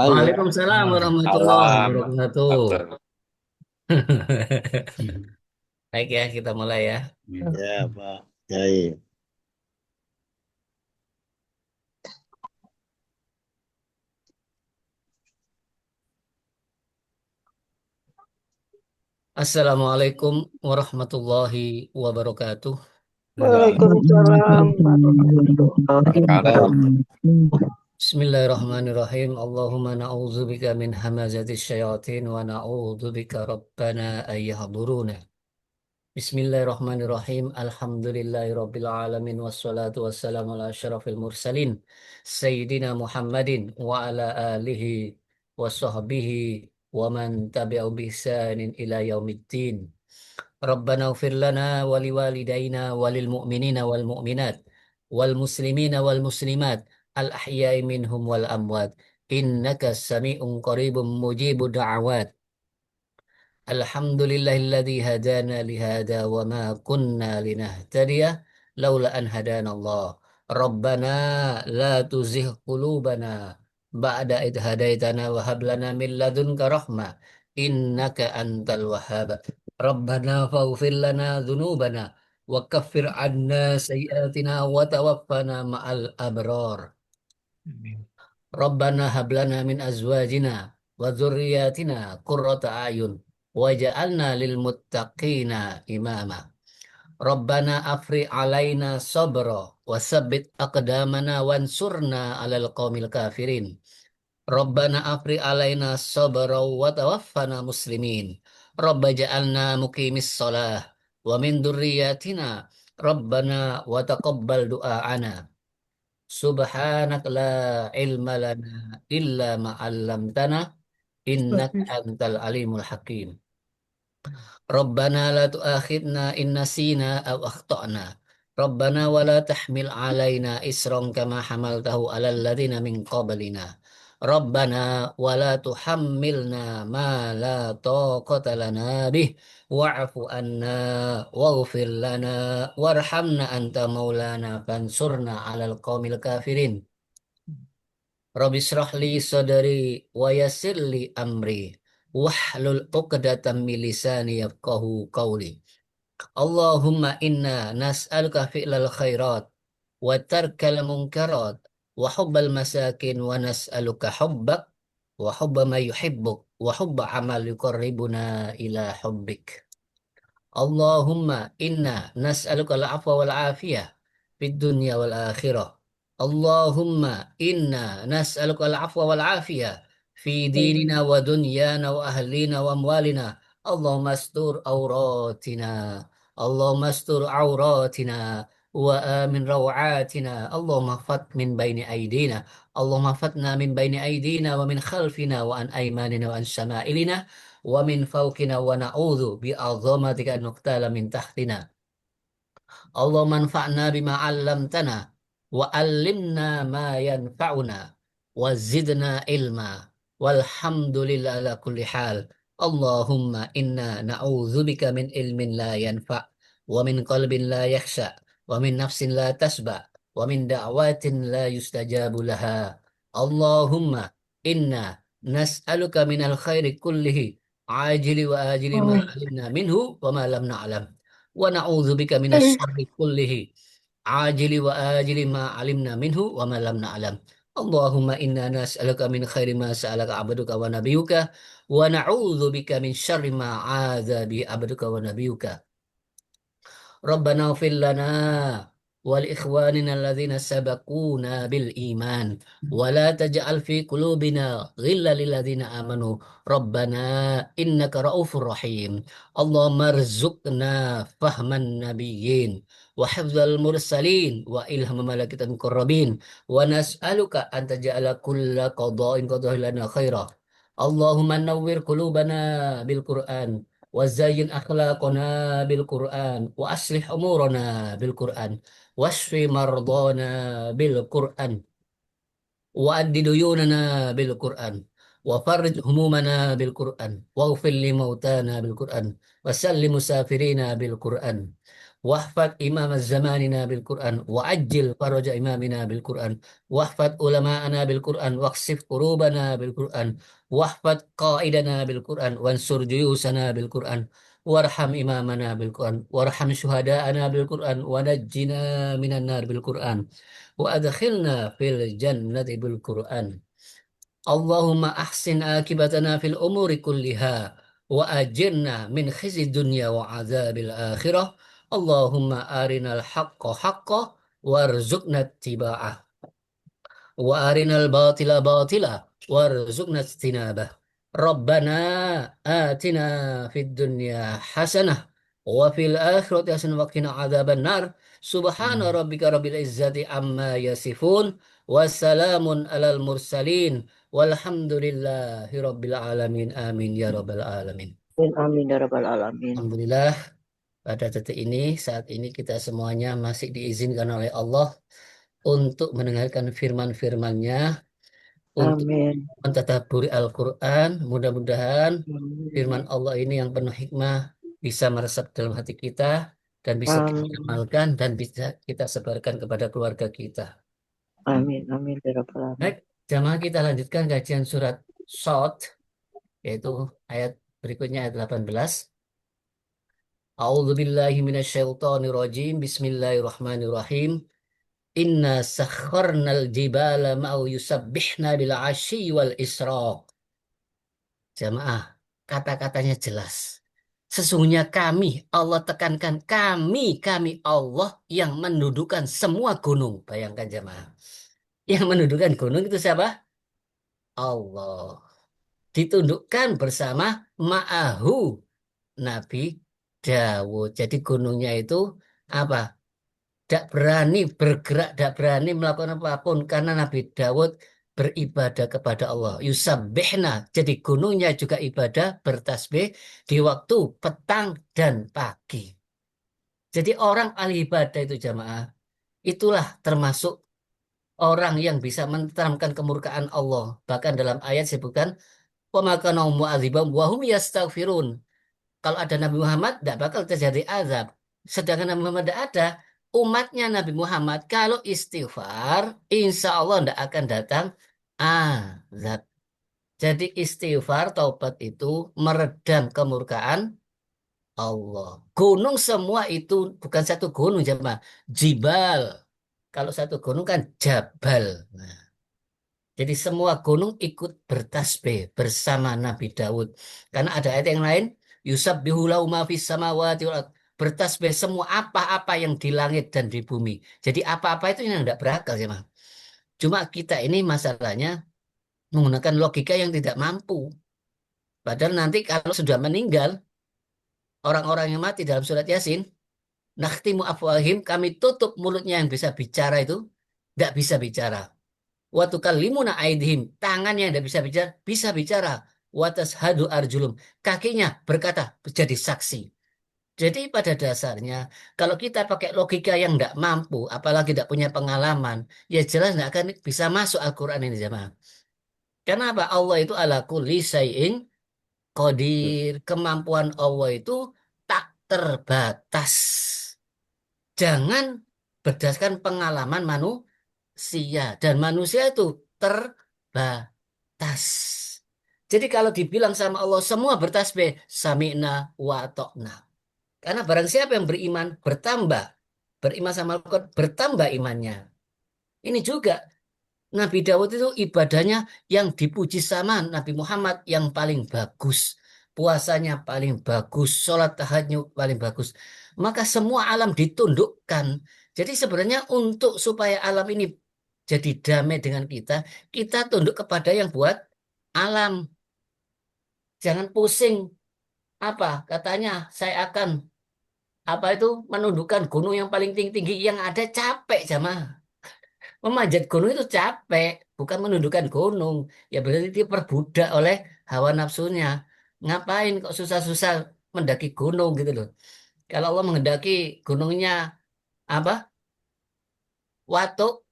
Assalamualaikum. Waalaikumsalam warahmatullahi Salam. wabarakatuh. Abdul. Baik ya, kita mulai ya. Ya, Pak. Yai. Assalamualaikum warahmatullahi wabarakatuh. Waalaikumsalam warahmatullahi Waalaikumsalam. wabarakatuh. Bismillahirrahmanirrahim. Allahumma na'udzubika min hamazatis syayatin wa na'udzubika rabbana ayyahduruna. Bismillahirrahmanirrahim. Alhamdulillahirabbil alamin wassalatu wassalamu ala asyrafil mursalin sayyidina Muhammadin wa ala alihi wa sahbihi wa man tabi'u bi ihsanin ila yaumiddin. Rabbana ighfir lana wa liwalidayna wa lil mu'minina wal mu'minat wal muslimina wal muslimat al ahya'i minhum wal amwat innaka sami'un qaribun mujibud da'awat. Alhamdulillahilladzi hadana lihada wa ma kunna linahtadiya laula an hadana Allah. Rabbana la tuzigh qulubana ba'da id hadaitana wa hab lana min ladunka rahmah innaka antal wahhab. Rabbana faghfir lana dzunubana wa kaffir 'anna sayyi'atina wa tawaffana ma'al abrar. Rabbana hablana min azwajina wa dzurriyyatina qurrata a'yun waj'alna lil muttaqina imama. Rabbana afri alaina sabra wa tsabbit aqdamana wansurna 'alal qaumil kafirin. Rabbana afri alaina sabra wa tawaffana muslimin. Rabba ja'alna muqimis shalah wa min dzurriyyatina Rabbana wa taqabbal du'aana. Subhanak la ilma lana illa ma 'allamtana innaka antal alimul hakim. Rabbana la tu'akhidna in nasina aw akhtana. Rabbana wa la tahmil 'alaina isran kama hamaltahu 'alal ladzina min qablina. Rabbana wa la tuhammilna ma la taqata lana bih wa'fu anna waghfir lana warhamna anta maulana fansurna 'alal qaumil kafirin. Rabbi shrah li sadri wa yassir li amri wahlul 'uqdatam min lisani yafqahu qawli. Allahumma inna nas'aluka fi'lal khairat wa tarkal munkarat wa hubbal masakin wa nas'aluka hubbak wa hubba ma yuhibbuk wa hubba amal yuqarribuna ila hubbik. Allahumma inna nas'aluka al-afwa wal afiyah fid dunya wal akhirah. Allahumma inna nas'aluka al-afwa wal afiyah fi dinina wa dunyana wa ahlina wa amwalina. Allahumma astur auratina. Allahumma astur auratina wa amin rawatina. Allahumma fat min baini aidina. Allahumma fatna min baini aidina wa min khalfina wa an aymanina wa an shama'ilina wa min fawqina wa na'udzu bi azamatika an nuqtala min tahtina. Allah manfa'na bima 'allamtana wa 'allimna ma yanfa'una wa zidna ilma walhamdulillah ala kulli hal. Allahumma inna na'udzubika min ilmin la yanfa' wa min qalbin la yakhsha wa min nafsin la tasba wa min da'watin la yustajabu laha. Allahumma inna nas'aluka minal khairi kullihi ajili wa ajili ma alimna minhu wa ma lam na'lam. Wa na'udzubika minas syarri kullihi ajili wa ajili ma alimna minhu wa ma lam na'lam. Allahumma inna nas'aluka min khairi ma sa'alaka 'abduka wa nabiyyuka wa na'udzubika min syarri ma 'adza bi 'abduka wa nabiyyuka. Rabbana ighfir lana wal ikhwanina alladzina sabaquna bil iman wa la taj'al fi qulubina ghillan lil ladzina amanu rabbana innaka raufur rahim. Allahumma rzuqna fahman nabiyyin wa hifdzal mursalin wa ilham malaikatil muqarrabin wa nas'aluka an taj'ala kulla qada'in qada'a lana khaira. Allahumma nawwir qulubana bil Qur'an وزين أخلاقنا بالقرآن وأصلح أمورنا بالقرآن واشف مرضانا بالقرآن وأد ديوننا بالقرآن وفرج همومنا بالقرآن واغفر لموتانا بالقرآن وسلم مسافرين بالقرآن واحفظ إمام زماننا بالقرآن وعجل فرج إمامنا بالقرآن واحفظ علماءنا بالقرآن واكشف قلوبنا بالقرآن واحفظ قائدنا بالقرآن وانصر جيوشنا بالقرآن وارحم إمامنا بالقرآن وارحم شهداءنا بالقرآن ونجنا من النار بالقرآن وأدخلنا في الجنة بالقرآن اللهم أحسن عاقبتنا في الأمور كلها وأجرنا من خزي الدنيا وعذاب الآخرة اللهم أرنا الحق حقا وارزقنا اتباعه وأرنا الباطل باطلا وارزقنا اجتنابه ربنا آتنا في الدنيا حسنة وفي الآخرة حسنة وقنا عذاب النار سبحان ربك رب العزة عما يصفون وسلام على المرسلين والحمد لله رب العالمين آمين يا رب العالمين. Amin, amin ya rabbal alamin. Alhamdulillah pada detik ini saat ini kita semuanya masih diizinkan oleh Allah untuk mendengarkan firman-firman-Nya, untuk Amin. mentadabburi Al-Quran. Mudah-mudahan firman Amin. Allah ini yang penuh hikmah bisa meresap dalam hati kita dan bisa kita Amin. amalkan dan bisa kita sebarkan kepada keluarga kita. Amin. Amin ya rabbal alamin. Baik, jamaah kita lanjutkan kajian surat Shad, yaitu ayat berikutnya ayat 18. A'udzu billahi minasyaitonir rajim. Bismillahirrahmanirrahim. Inna sakharnal jibala ma'u yusabbihna bil asyi wal isyraq. Jamaah, kata-katanya jelas. Sesungguhnya kami, Allah tekankan kami Allah yang mendudukan semua gunung. Bayangkan jamaah. Yang mendudukan gunung itu siapa? Allah. Ditundukkan bersama ma'ahu Nabi Dawud. Jadi gunungnya itu apa? Tidak berani bergerak, tidak berani melakukan apapun karena Nabi Dawud beribadah kepada Allah. Yusabbihna. Jadi gunungnya juga ibadah bertasbih di waktu petang dan pagi. Jadi orang ahli ibadah itu jamaah, itulah termasuk orang yang bisa menenteramkan kemurkaan Allah. Bahkan dalam ayat disebutkan, "Wa ma kana mu'adzibahum wa hum yastaghfirun." Kalau ada Nabi Muhammad, tidak bakal terjadi azab. Sedangkan Nabi Muhammad tidak ada, umatnya Nabi Muhammad, kalau istighfar, insya Allah tidak akan datang azab. Jadi istighfar, taubat itu meredam kemurkaan Allah. Gunung semua itu bukan satu gunung, jemaah. Jibal. Kalau satu gunung kan jabal. Nah, jadi semua gunung ikut bertasbih bersama Nabi Daud. Karena ada ayat yang lain, yusabbihu lahu ma fis samawati wal ard. Bertasbih semua apa-apa yang di langit dan di bumi. Jadi apa-apa itu yang tidak berakal ya, Mas. Cuma kita ini masalahnya menggunakan logika yang tidak mampu. Padahal nanti kalau sudah meninggal, orang-orang yang mati dalam surat Yasin, nakhtimu afwahim, kami tutup mulutnya yang bisa bicara itu, tidak bisa bicara. Wa tukallimuna aidihim, tangannya yang tidak bisa bicara. Wa tashhadu arjulum, kakinya berkata, jadi saksi. Jadi pada dasarnya, kalau kita pakai logika yang tidak mampu, apalagi tidak punya pengalaman, ya jelas tidak akan bisa masuk Al-Quran ini jemaah. Kenapa? Allah itu ala kulli syai'in qadir. Kemampuan Allah itu tak terbatas. Jangan berdasarkan pengalaman manusia. Dan manusia itu terbatas. Jadi kalau dibilang sama Allah semua bertasbih, sami'na wa atokna. Karena barang siapa yang beriman, bertambah. Beriman sama Al-Quran, bertambah imannya. Ini juga Nabi Dawud itu ibadahnya yang dipuji sama Nabi Muhammad yang paling bagus. Puasanya paling bagus, sholat tahajudnya paling bagus. Maka semua alam ditundukkan. Jadi sebenarnya untuk supaya alam ini jadi damai dengan kita tunduk kepada yang buat alam. Jangan pusing. Apa katanya saya akan apa itu menundukkan gunung yang paling tinggi yang ada capek jamaah. Memanjat gunung itu capek, bukan menundukkan gunung. Ya berarti diperbudak oleh hawa nafsunya. Ngapain kok susah-susah mendaki gunung gitu loh. Kalau Allah menghendaki gunungnya apa? Watuk,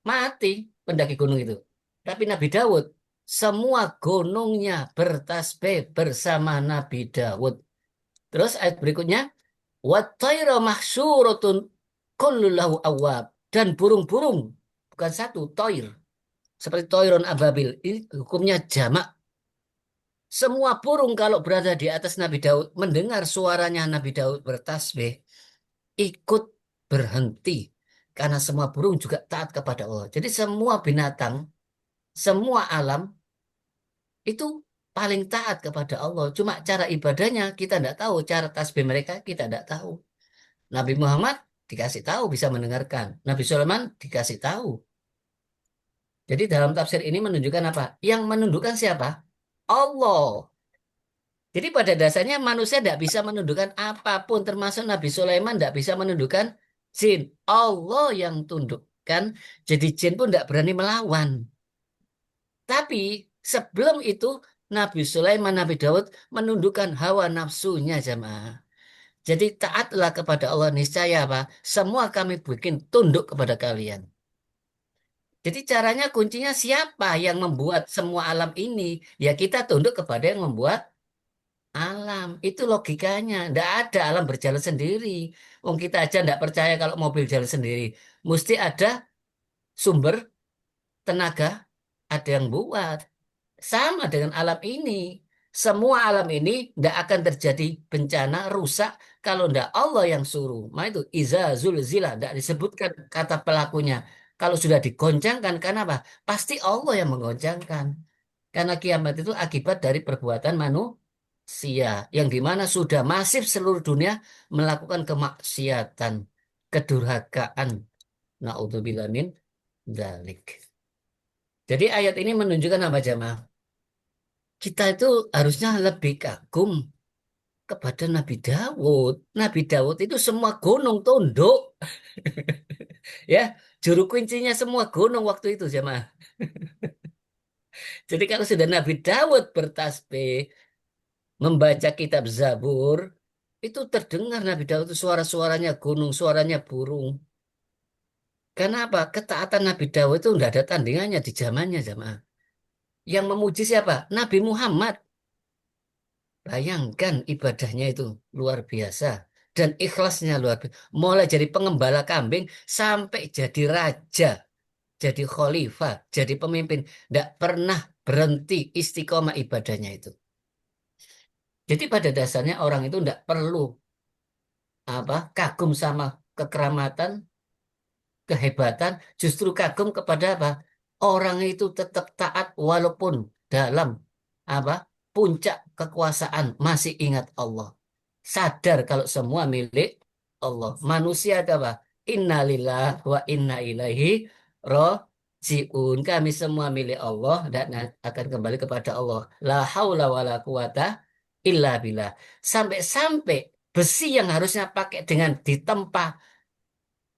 mati pendaki gunung itu. Tapi Nabi Dawud, semua gunungnya bertasbih bersama Nabi Dawud. Terus ayat berikutnya, Wat-tayra mahsyuratun kullu lahu awwab. Dan burung-burung, bukan satu, toir. Seperti toiron ababil. Ini hukumnya jamak. Semua burung kalau berada di atas Nabi Daud, mendengar suaranya Nabi Daud bertasbih, ikut berhenti. Karena semua burung juga taat kepada Allah. Jadi semua binatang, semua alam itu paling taat kepada Allah. Cuma cara ibadahnya kita tidak tahu, cara tasbih mereka kita tidak tahu. Nabi Muhammad dikasih tahu bisa mendengarkan. Nabi Sulaiman dikasih tahu. Jadi dalam tafsir ini menunjukkan apa? Yang menundukkan siapa? Allah. Jadi pada dasarnya manusia tidak bisa menundukkan apapun, termasuk Nabi Sulaiman tidak bisa menundukkan jin. Allah yang tundukkan. Jadi jin pun tidak berani melawan. Tapi sebelum itu Nabi Sulaiman, Nabi Daud menundukkan hawa nafsunya jamaah. Jadi taatlah kepada Allah, niscaya apa? Semua kami bikin tunduk kepada kalian. Jadi caranya kuncinya siapa yang membuat semua alam ini? Ya kita tunduk kepada yang membuat alam. Itu logikanya. Tidak ada alam berjalan sendiri. Wong kita aja tidak percaya kalau mobil jalan sendiri. Mesti ada sumber tenaga, ada yang buat. Sama dengan alam ini. Semua alam ini tidak akan terjadi bencana rusak kalau tidak Allah yang suruh. Nah itu iza zulzila tidak disebutkan kata pelakunya. Kalau sudah digoncangkan, karena apa? Pasti Allah yang menggoncangkan. Karena kiamat itu akibat dari perbuatan manusia. Yang dimana sudah masif seluruh dunia melakukan kemaksiatan, kedurhakaan. Na'udzubillah min dzalik. Jadi ayat ini menunjukkan apa jamaah? Kita itu harusnya lebih kagum kepada Nabi Dawud. Nabi Dawud itu semua gunung tunduk. Ya, juru kuncinya semua gunung waktu itu jemaah. Jadi kalau sudah Nabi Dawud bertasbih, membaca kitab Zabur, itu terdengar Nabi Dawud itu suara-suaranya gunung, suaranya burung. Karena apa? Ketaatan Nabi Dawud itu tidak ada tandingannya di zamannya jemaah. Yang memuji siapa? Nabi Muhammad. Bayangkan ibadahnya itu luar biasa dan ikhlasnya luar biasa. Mulai dari pengembala kambing sampai jadi raja, jadi khalifah, jadi pemimpin, tidak pernah berhenti istiqomah ibadahnya itu. Jadi pada dasarnya orang itu tidak perlu kagum sama kekeramatan, kehebatan, justru kagum kepada apa? Orang itu tetap taat walaupun dalam apa? Puncak kekuasaan masih ingat Allah. Sadar kalau semua milik Allah. Manusia ada apa? Innalillah wa inna ilaihi roji'un. Kami semua milik Allah dan akan kembali kepada Allah. La haula wa la quwata illa billah. Sampai-sampai besi yang harusnya pakai dengan ditempa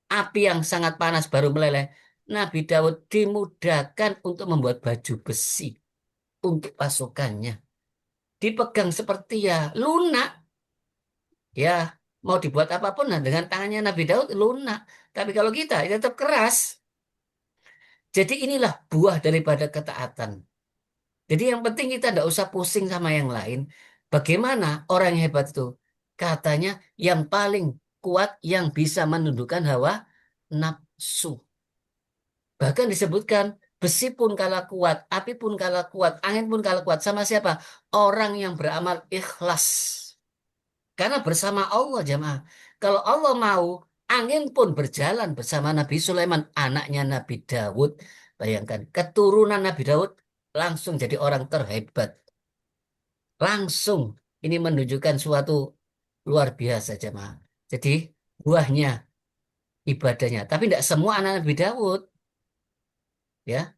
api yang sangat panas baru meleleh. Nabi Daud dimudahkan untuk membuat baju besi untuk pasukannya. Dipegang seperti ya lunak. Ya, mau dibuat apapun nah, dengan tangannya Nabi Daud lunak. Tapi kalau kita ya tetap keras. Jadi inilah buah daripada ketaatan. Jadi yang penting kita tidak usah pusing sama yang lain. Bagaimana orang yang hebat itu? Katanya yang paling kuat yang bisa menundukkan hawa nafsu. Bahkan disebutkan besi pun kalah kuat, api pun kalah kuat, angin pun kalah kuat. Sama siapa? Orang yang beramal ikhlas. Karena bersama Allah jemaah. Kalau Allah mau, angin pun berjalan bersama Nabi Sulaiman, anaknya Nabi Daud. Bayangkan, keturunan Nabi Daud langsung jadi orang terhebat. Langsung. Ini menunjukkan suatu luar biasa jemaah. Jadi buahnya ibadahnya. Tapi tidak semua anak Nabi Daud. Ya,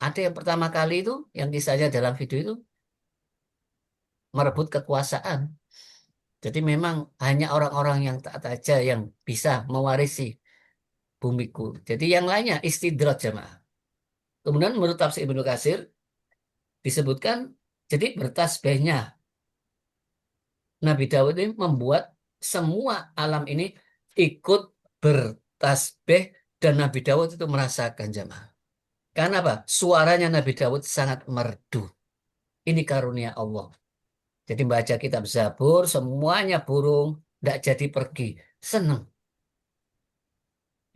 ada yang pertama kali itu, yang kisahnya dalam video itu, merebut kekuasaan. Jadi memang hanya orang-orang yang taat aja yang bisa mewarisi bumiku. Jadi yang lainnya istidrat jemaah. Kemudian menurut tafsir Ibnu Katsir disebutkan jadi bertasbihnya Nabi Daud ini membuat semua alam ini ikut bertasbih dan Nabi Daud itu merasakan jemaah. Karena apa? Suaranya Nabi Daud sangat merdu. Ini karunia Allah. Jadi baca kitab Zabur semuanya burung, nggak jadi pergi. Seneng.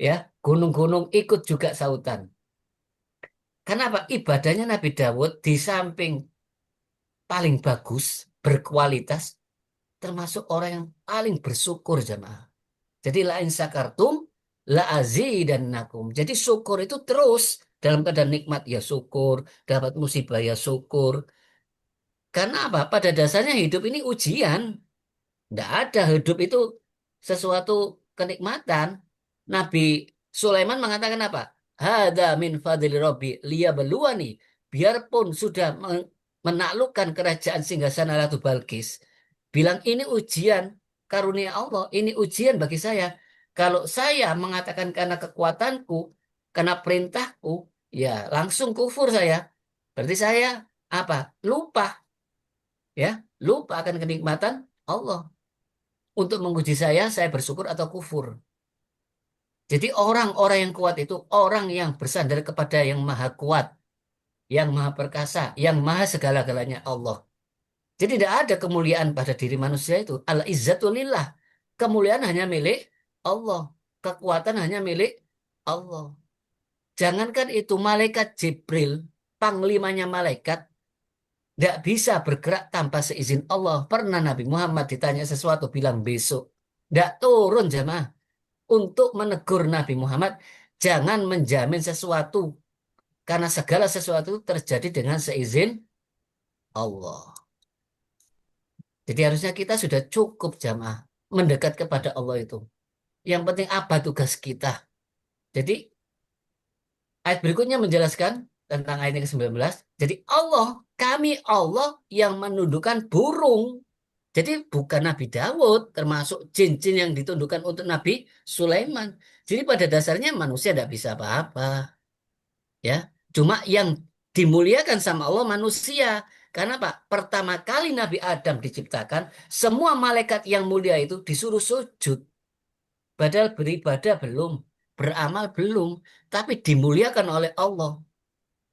Ya, gunung-gunung ikut juga sautan. Kenapa? Ibadahnya Nabi Dawud di samping paling bagus, berkualitas, termasuk orang yang paling bersyukur jamaah. Jadi la in syakartum la azidannakum. Jadi syukur itu terus dalam keadaan nikmat ya syukur, dapat musibah ya syukur. Karena apa? Pada dasarnya hidup ini ujian. Tidak ada hidup itu sesuatu kenikmatan. Nabi Sulaiman mengatakan apa? Hada min fadli Rabbi liyabluwani. Biarpun sudah menaklukkan kerajaan singgasana Ratu Balkis, bilang ini ujian karunia Allah, ini ujian bagi saya. Kalau saya mengatakan karena kekuatanku, karena perintahku, ya langsung kufur saya. Berarti saya apa? Lupa, ya, lupa akan kenikmatan Allah. Untuk menguji saya bersyukur atau kufur. Jadi orang-orang yang kuat itu orang yang bersandar kepada yang maha kuat, yang maha perkasa, yang maha segala-galanya Allah. Jadi tidak ada kemuliaan pada diri manusia itu. Al-izzatulillah. Kemuliaan hanya milik Allah. Kekuatan hanya milik Allah. Jangankan itu malaikat Jibril, panglimanya malaikat, tidak bisa bergerak tanpa seizin Allah. Pernah Nabi Muhammad ditanya sesuatu bilang besok. Tidak turun jemaah. Untuk menegur Nabi Muhammad, jangan menjamin sesuatu karena segala sesuatu terjadi dengan seizin Allah. Jadi harusnya kita sudah cukup jamaah mendekat kepada Allah itu. Yang penting apa tugas kita. Jadi ayat berikutnya menjelaskan tentang ayat yang ke-19. Jadi kami Allah yang menundukkan burung. Jadi bukan Nabi Dawud, termasuk jin-jin yang ditundukkan untuk Nabi Sulaiman. Jadi pada dasarnya manusia tidak bisa apa-apa. Ya, cuma yang dimuliakan sama Allah manusia. Karena Pak, pertama kali Nabi Adam diciptakan, semua malaikat yang mulia itu disuruh sujud. Padahal beribadah belum, beramal belum, tapi dimuliakan oleh Allah.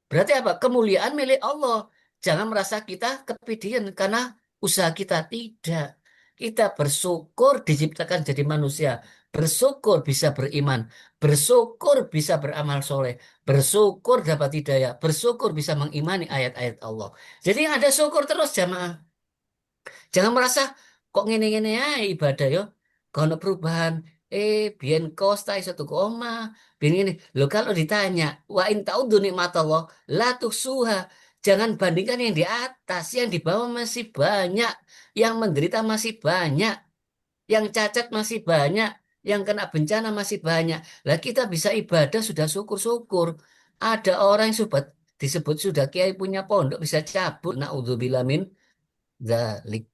Berarti apa? Kemuliaan milik Allah. Jangan merasa kita kepedean karena usaha kita tidak. Kita bersyukur diciptakan jadi manusia. Bersyukur bisa beriman. Bersyukur bisa beramal soleh. Bersyukur dapat hidayah. Bersyukur bisa mengimani ayat-ayat Allah. Jadi ada syukur terus jamaah. Jangan merasa kok ngene-ngene ya ibadah yo. Kalau perubahan, biyen kosta iso tuku omah, biyen ngene. Loh kalau ditanya, wa in ta'udzu nikmatallah la tuhsuha. Jangan bandingkan yang di atas, yang di bawah masih banyak, yang menderita masih banyak, yang cacat masih banyak, yang kena bencana masih banyak. Lah kita bisa ibadah sudah syukur-syukur. Ada orang yang disebut sudah kiai punya pondok bisa cabut. Naudzubillah min dzalik.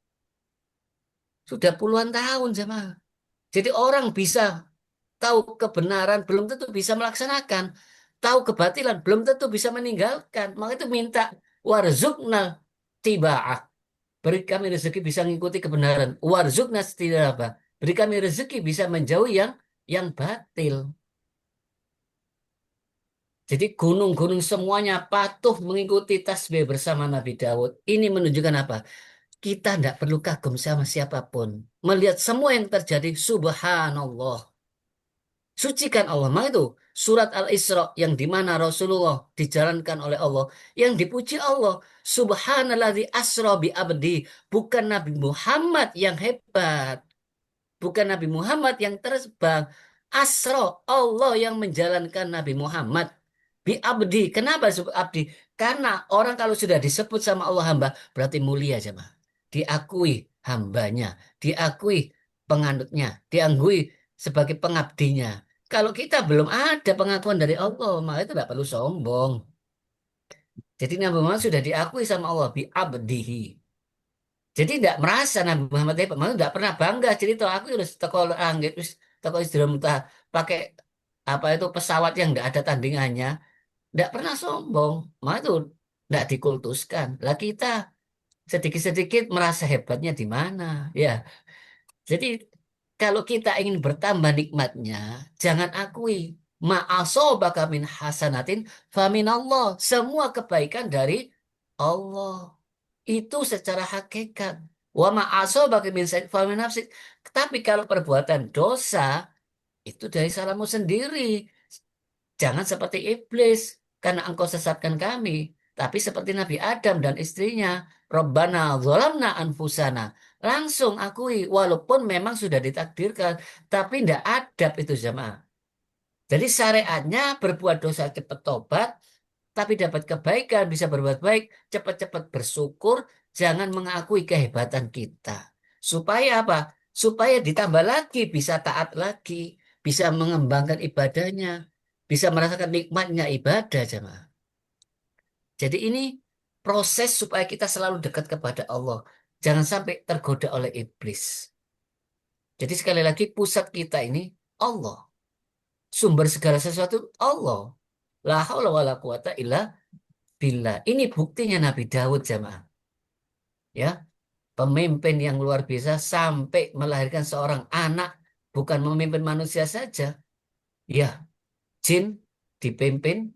Sudah puluhan tahun sama. Jadi orang bisa tahu kebenaran belum tentu bisa melaksanakan. Tahu kebatilan belum tentu bisa meninggalkan. Maka itu minta warzukna tiba'ah. Beri kami rezeki bisa mengikuti kebenaran. Warzukna apa? Beri kami rezeki bisa menjauhi yang batil. Jadi gunung-gunung semuanya patuh mengikuti tasbih bersama Nabi Dawud. Ini menunjukkan apa? Kita tidak perlu kagum sama siapapun. Melihat semua yang terjadi, subhanallah. Sucikan Allah. Maka itu surat Al-Isra yang dimana Rasulullah dijalankan oleh Allah. Yang dipuji Allah. Subhanalladzi asra bi abdi. Bukan Nabi Muhammad yang hebat. Bukan Nabi Muhammad yang terbang. Asra Allah yang menjalankan Nabi Muhammad. Bi abdi. Kenapa disebut abdi? Karena orang kalau sudah disebut sama Allah hamba, berarti mulia jemaah. Diakui hambanya, diakui penganutnya, diakui sebagai pengabdinya. Kalau kita belum ada pengakuan dari Allah, maka itu tidak perlu sombong. Jadi Nabi Muhammad sudah diakui sama Allah bi abdihi. Jadi tidak merasa Nabi Muhammad hebat, maksudnya tidak pernah bangga cerita aku harus teko langit, terus teko Isra Muntah pakai apa itu pesawat yang tidak ada tandingannya. Tidak pernah sombong. Maka itu tidak dikultuskan. Lah kita sedikit-sedikit merasa hebatnya di mana. Ya, jadi kalau kita ingin bertambah nikmatnya, jangan akui. Ma'asobaka min hasanatin famin Allah. Semua kebaikan dari Allah. Itu secara hakikat. Wa ma asabaka min sayyi'atin famin nafsik. Tapi kalau perbuatan dosa itu dari salahmu sendiri. Jangan seperti iblis, karena engkau sesatkan kami. Tapi seperti Nabi Adam dan istrinya, Rabbana dzalamna anfusana. Langsung akui, walaupun memang sudah ditakdirkan, tapi tidak adab itu jamaah. Jadi syariatnya berbuat dosa cepat tobat, tapi dapat kebaikan, bisa berbuat baik, cepat-cepat bersyukur, jangan mengakui kehebatan kita. Supaya apa? Supaya ditambah lagi, bisa taat lagi, bisa mengembangkan ibadahnya, bisa merasakan nikmatnya ibadah, jemaah. Jadi ini proses supaya kita selalu dekat kepada Allah. Jangan sampai tergoda oleh iblis. Jadi sekali lagi pusat kita ini Allah. Sumber segala sesuatu Allah. La haula wala quwata illa billah. Ini buktinya Nabi Daud jamaah. Ya, pemimpin yang luar biasa sampai melahirkan seorang anak, bukan memimpin manusia saja. Ya, jin dipimpin,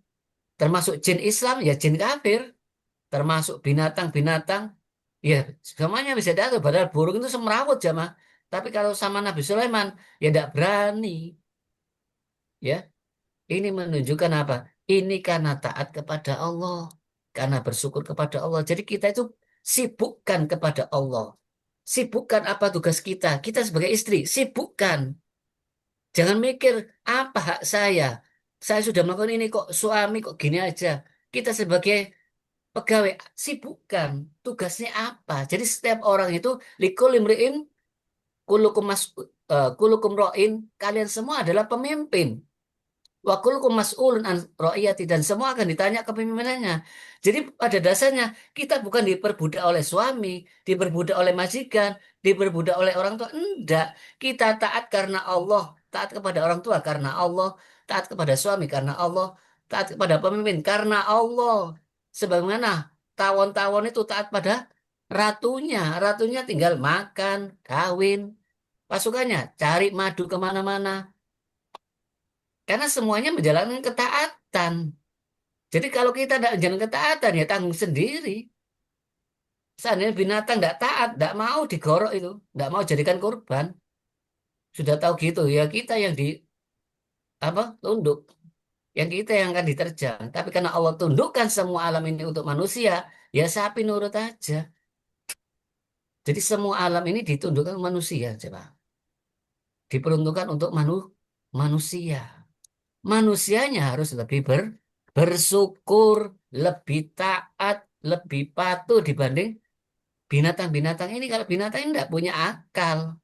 termasuk jin Islam, ya jin kafir, termasuk binatang-binatang, ya semuanya bisa diatur. Padahal burung itu semrawut jamaah. Tapi kalau sama Nabi Sulaiman, ya tidak berani. Ya, ini menunjukkan apa? Ini karena taat kepada Allah, karena bersyukur kepada Allah. Jadi kita itu sibukkan kepada Allah. Sibukkan apa tugas kita? Kita sebagai istri, sibukkan. Jangan mikir apa hak saya. Saya sudah melakukan ini kok suami kok gini aja. Kita sebagai pegawai sibukkan. Tugasnya apa? Jadi setiap orang itu likul imri'in kulukum mas kulukum ro'in. Kalian semua adalah pemimpin. Wa kullukum mas'ulun an ra'iyati, dan semua akan ditanya kepemimpinannya. Jadi pada dasarnya kita bukan diperbudak oleh suami, diperbudak oleh majikan, diperbudak oleh orang tua. Enggak. Kita taat karena Allah, taat kepada orang tua karena Allah, taat kepada suami karena Allah, taat kepada pemimpin karena Allah. Sebagaimana tawon-tawon itu taat pada ratunya. Ratunya tinggal makan, kawin, pasukannya cari madu kemana-mana. Karena semuanya menjalankan ketaatan. Jadi kalau kita tidak menjalankan ketaatan, ya tanggung sendiri. Seandainya binatang tidak taat, tidak mau digorok itu, tidak mau jadikan korban. Sudah tahu gitu, ya kita yang di apa tunduk, yang kita yang akan diterjang. Tapi karena Allah tundukkan semua alam ini untuk manusia, ya sapi nurut aja. Jadi semua alam ini ditundukkan manusia, coba. Diperuntukkan untuk manusia. Manusianya harus lebih bersyukur, lebih taat, lebih patuh dibanding binatang-binatang ini. Kalau binatang ini tidak punya akal,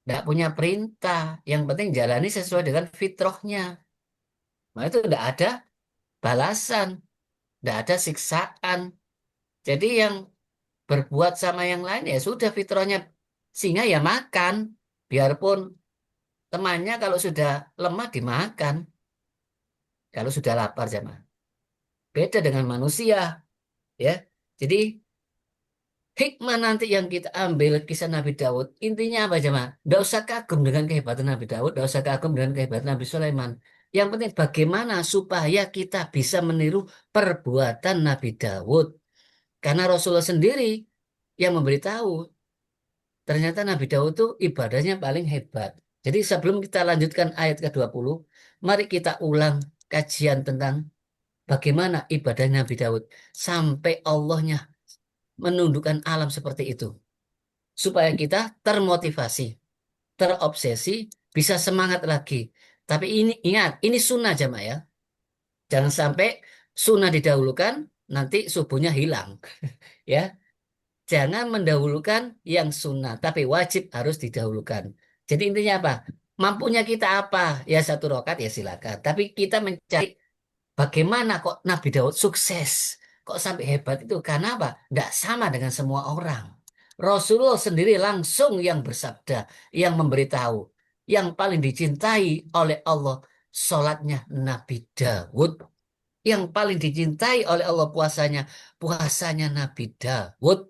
tidak punya perintah, yang penting jalani sesuai dengan fitrahnya. Nah itu tidak ada balasan, tidak ada siksaan. Jadi yang berbuat sama yang lain ya sudah fitrahnya, singa ya makan, biarpun temannya kalau sudah lemah dimakan, kalau sudah lapar zaman. Beda dengan manusia. Ya, jadi hikmah nanti yang kita ambil kisah Nabi Daud, intinya apa jemaah? Tidak usah kagum dengan kehebatan Nabi Daud, tidak usah kagum dengan kehebatan Nabi Sulaiman. Yang penting bagaimana supaya kita bisa meniru perbuatan Nabi Daud. Karena Rasulullah sendiri yang memberitahu, ternyata Nabi Daud itu ibadahnya paling hebat. Jadi sebelum kita lanjutkan ayat ke-20, mari kita ulang kajian tentang bagaimana ibadah Nabi Daud sampai Allahnya menundukkan alam seperti itu. Supaya kita termotivasi, terobsesi, bisa semangat lagi. Tapi ini ingat, ini sunnah jamaah ya. Jangan sampai sunnah didahulukan, nanti subuhnya hilang. Ya, jangan mendahulukan yang sunnah, tapi wajib harus didahulukan. Jadi intinya apa? Mampunya kita apa? Ya satu rokat ya silakan. Tapi kita mencari bagaimana kok Nabi Daud sukses? Kok sampai hebat itu? Karena apa? Tidak sama dengan semua orang. Rasulullah sendiri langsung yang bersabda, yang memberitahu, yang paling dicintai oleh Allah, sholatnya Nabi Daud. Yang paling dicintai oleh Allah puasanya, puasanya Nabi Daud.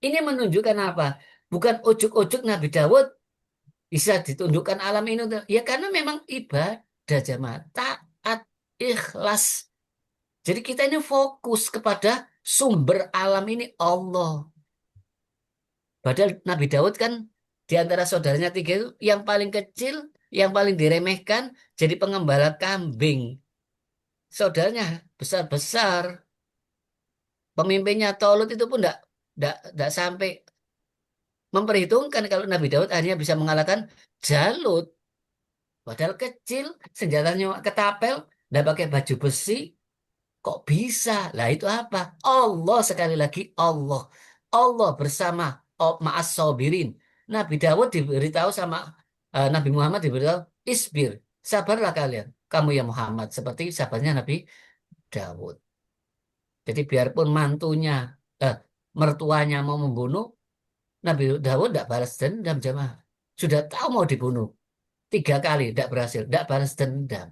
Ini menunjukkan apa? Bukan ujuk-ujuk Nabi Daud bisa ditunjukkan alam ini. Ya karena memang ibadah jamaah, taat, ikhlas. Jadi kita ini fokus kepada sumber alam ini Allah. Padahal Nabi Daud kan di antara saudaranya tiga itu yang paling kecil, yang paling diremehkan, jadi pengembala kambing. Saudaranya besar-besar. Pemimpinnya Tolut itu pun enggak sampai memperhitungkan kalau Nabi Daud akhirnya bisa mengalahkan Jalut. Padahal kecil, senjatanya ketapel, enggak pakai baju besi. Kok bisa? Lah itu apa? Allah sekali lagi Allah. Allah bersama ma'as sabirin. Nabi Dawud diberitahu sama Nabi Muhammad diberitahu, isbir, sabarlah kalian. Kamu ya Muhammad, seperti sabarnya Nabi Dawud. Jadi biarpun eh, mertuanya mau membunuh, Nabi Dawud tidak balas dendam jemaah. Sudah tahu mau dibunuh. 3 kali tidak berhasil, tidak balas dendam.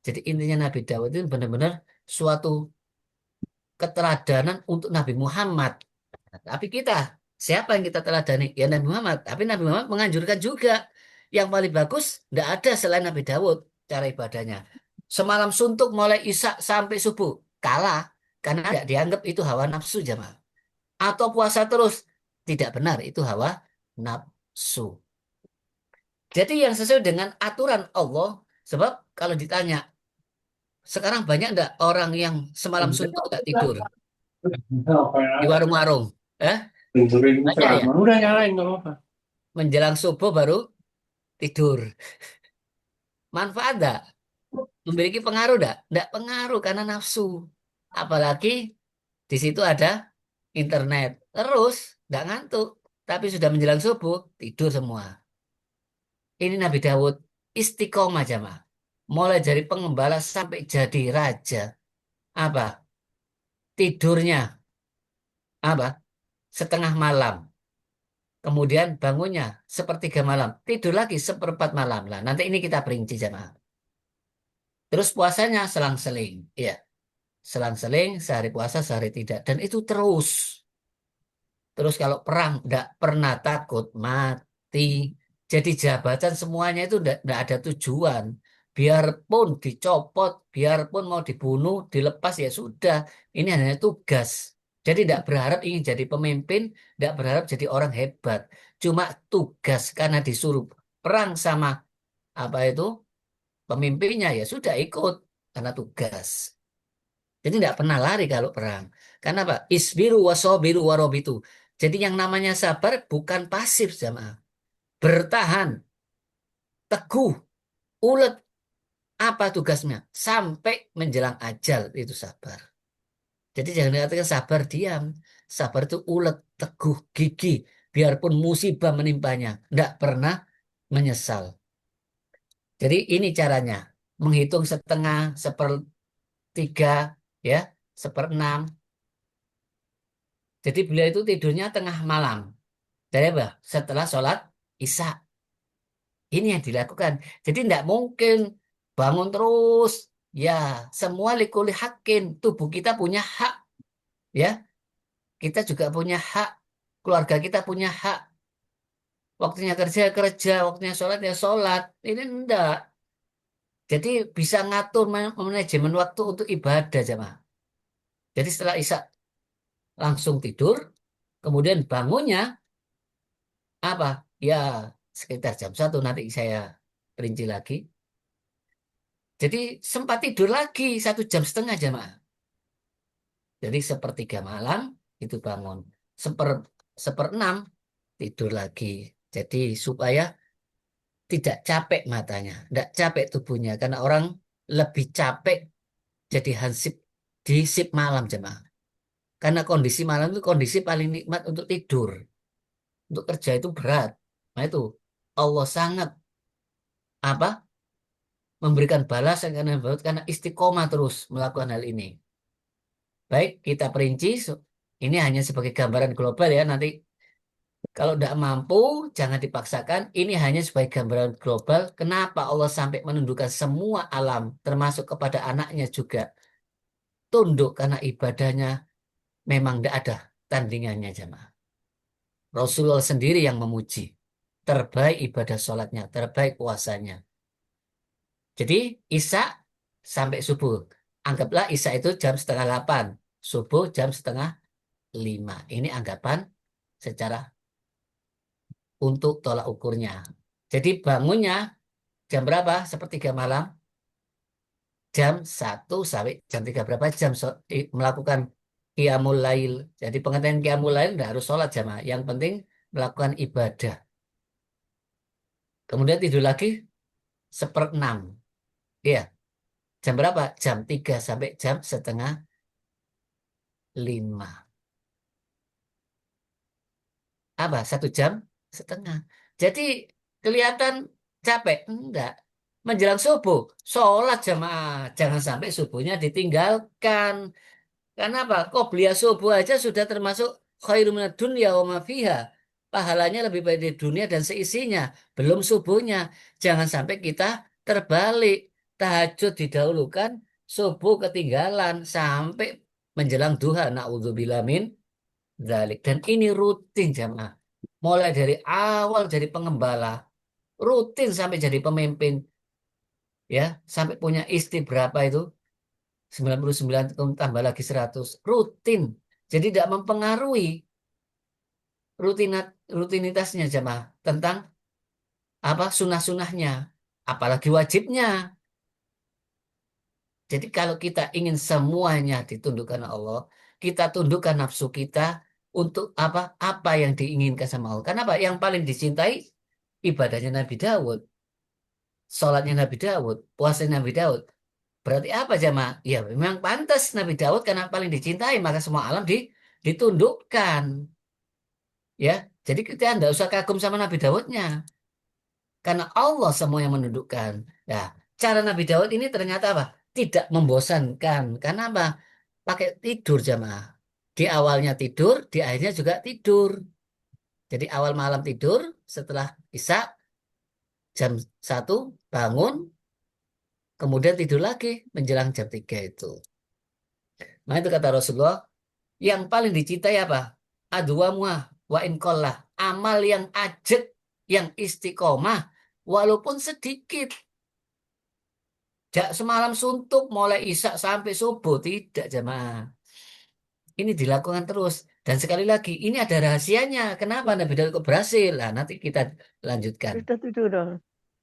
Jadi intinya Nabi Dawud itu benar-benar suatu keteladanan untuk Nabi Muhammad. Tapi kita, siapa yang kita teladani? Ya Nabi Muhammad. Tapi Nabi Muhammad menganjurkan juga. Yang paling bagus, tidak ada selain Nabi Dawud cara ibadahnya. Semalam suntuk mulai Isya sampai subuh. Kalah. Karena tidak dianggap itu hawa nafsu jamaah. Atau puasa terus. Tidak benar, itu hawa nafsu. Jadi yang sesuai dengan aturan Allah. Sebab kalau ditanya, sekarang banyak enggak orang yang semalam suntuk tak tidur di warung-warung? Eh? Banyak ya? Udah nyalain nggak apa-apa. Menjelang subuh baru tidur. Manfaat enggak? Memiliki pengaruh enggak? Enggak pengaruh karena nafsu. Apalagi di situ ada internet. Terus enggak ngantuk. Tapi sudah menjelang subuh, tidur semua. Ini Nabi Dawud istiqomah jamaah. Mulai dari pengembala sampai jadi raja. Apa? Tidurnya apa? Setengah malam. Kemudian bangunnya sepertiga malam. Tidur lagi seperempat malam. Lah, nanti ini kita perinci jamaah. Terus puasanya selang-seling. Ya, selang-seling, sehari puasa, sehari tidak. Dan itu terus. Terus kalau perang tidak pernah takut mati. Jadi jabatan semuanya itu tidak ada tujuan. Biarpun dicopot, biarpun mau dibunuh, dilepas ya sudah. Ini hanya tugas. Jadi tidak berharap ingin jadi pemimpin, tidak berharap jadi orang hebat. Cuma tugas karena disuruh perang sama apa itu pemimpinnya ya sudah ikut karena tugas. Jadi tidak pernah lari kalau perang. Karena apa? Isbiru wasobiru warobitu. Jadi yang namanya sabar bukan pasif jamaah. Bertahan, teguh, ulet. Apa tugasnya? Sampai menjelang ajal itu sabar. Jadi jangan dikatakan sabar diam. Sabar itu ulet, teguh, gigih. Biarpun musibah menimpanya. Tidak pernah menyesal. Jadi ini caranya. Menghitung setengah, sepertiga, ya, seperenam. Jadi beliau itu tidurnya tengah malam. Jadi apa? Setelah sholat Isya. Ini yang dilakukan. Jadi tidak mungkin bangun terus. Ya, semua likuli hakin. Tubuh kita punya hak. Ya, kita juga punya hak. Keluarga kita punya hak. Waktunya kerja, kerja. Waktunya sholat, ya sholat. Ini enggak. Jadi bisa ngatur manajemen waktu untuk ibadah, jemaah. Jadi setelah Isya langsung tidur. Kemudian bangunnya apa? Ya, sekitar jam 1 nanti saya rinci lagi. Jadi sempat tidur lagi 1,5 jam jamaah. Jadi sepertiga malam itu bangun. Seper, seperenam tidur lagi. Jadi supaya tidak capek matanya, tidak capek tubuhnya. Karena orang lebih capek jadi hansip di sip malam jemaah. Karena kondisi malam itu kondisi paling nikmat untuk tidur. Untuk kerja itu berat. Nah itu Allah sangat apa memberikan balasan karena istiqomah terus melakukan hal ini. Baik, kita perinci. Ini hanya sebagai gambaran global ya. Nanti kalau tidak mampu, jangan dipaksakan. Ini hanya sebagai gambaran global. Kenapa Allah sampai menundukkan semua alam, termasuk kepada anaknya juga. Tunduk karena ibadahnya memang tidak ada tandingannya jamaah. Rasulullah sendiri yang memuji. Terbaik ibadah sholatnya, terbaik puasanya. Jadi Isya sampai subuh. Anggaplah Isya itu jam 7:30. Subuh jam 7:30. Ini anggapan secara untuk tolak ukurnya. Jadi bangunnya jam berapa? Sepertiga malam, jam 1 sampai jam 3 berapa jam melakukan qiyamul lail. Jadi pengertian qiyamul lail tidak harus sholat jamaah. Yang penting melakukan ibadah. Kemudian tidur lagi 1/6. Iya. Jam berapa? Jam 3 sampai jam 4:30. Apa? 1 jam setengah. Jadi kelihatan capek? Enggak. Menjelang subuh, sholat jamaah. Jangan sampai subuhnya ditinggalkan. Karena apa? Qobliyah subuh aja sudah termasuk khairu minad dunya wa ma fiha. Pahalanya lebih baik di dunia dan seisinya. Belum subuhnya. Jangan sampai kita terbalik. Tahajud didahulukan, subuh ketinggalan sampai menjelang duha. Na'udzubillah min dzalik. Dan ini rutin jamaah. Mulai dari awal jadi pengembala, rutin sampai jadi pemimpin, ya, sampai punya istri berapa itu? 99 tambah lagi 100 rutin. Jadi tidak mempengaruhi rutinitasnya jamaah tentang apa sunah-sunahnya, apalagi wajibnya. Jadi kalau kita ingin semuanya ditundukkan Allah, kita tundukkan nafsu kita untuk apa? Apa yang diinginkan sama Allah. Karena apa? Yang paling dicintai ibadahnya Nabi Daud, sholatnya Nabi Daud, puasanya Nabi Daud. Berarti apa jamaah? Ya memang pantas Nabi Daud karena paling dicintai maka semua alam ditundukkan. Ya, jadi kita tidak usah kagum sama Nabi Daudnya karena Allah semua yang menundukkan. Nah, cara Nabi Daud ini ternyata apa? Tidak membosankan. Karena apa? Pakai tidur jamaah. Di awalnya tidur, di akhirnya juga tidur. Jadi awal malam tidur, setelah Isya jam 1 bangun, kemudian tidur lagi menjelang jam 3 itu. Nah itu kata Rasulullah, yang paling dicintai apa? Adwamuah wa in qallah. Amal yang ajek, yang istiqomah, walaupun sedikit. Jak semalam suntuk mulai isak sampai subuh. Tidak jamaah. Ini dilakukan terus. Dan sekali lagi, ini ada rahasianya. Kenapa Nabi Daud kok berhasil? Nah, nanti kita lanjutkan. Sudah tidur dong.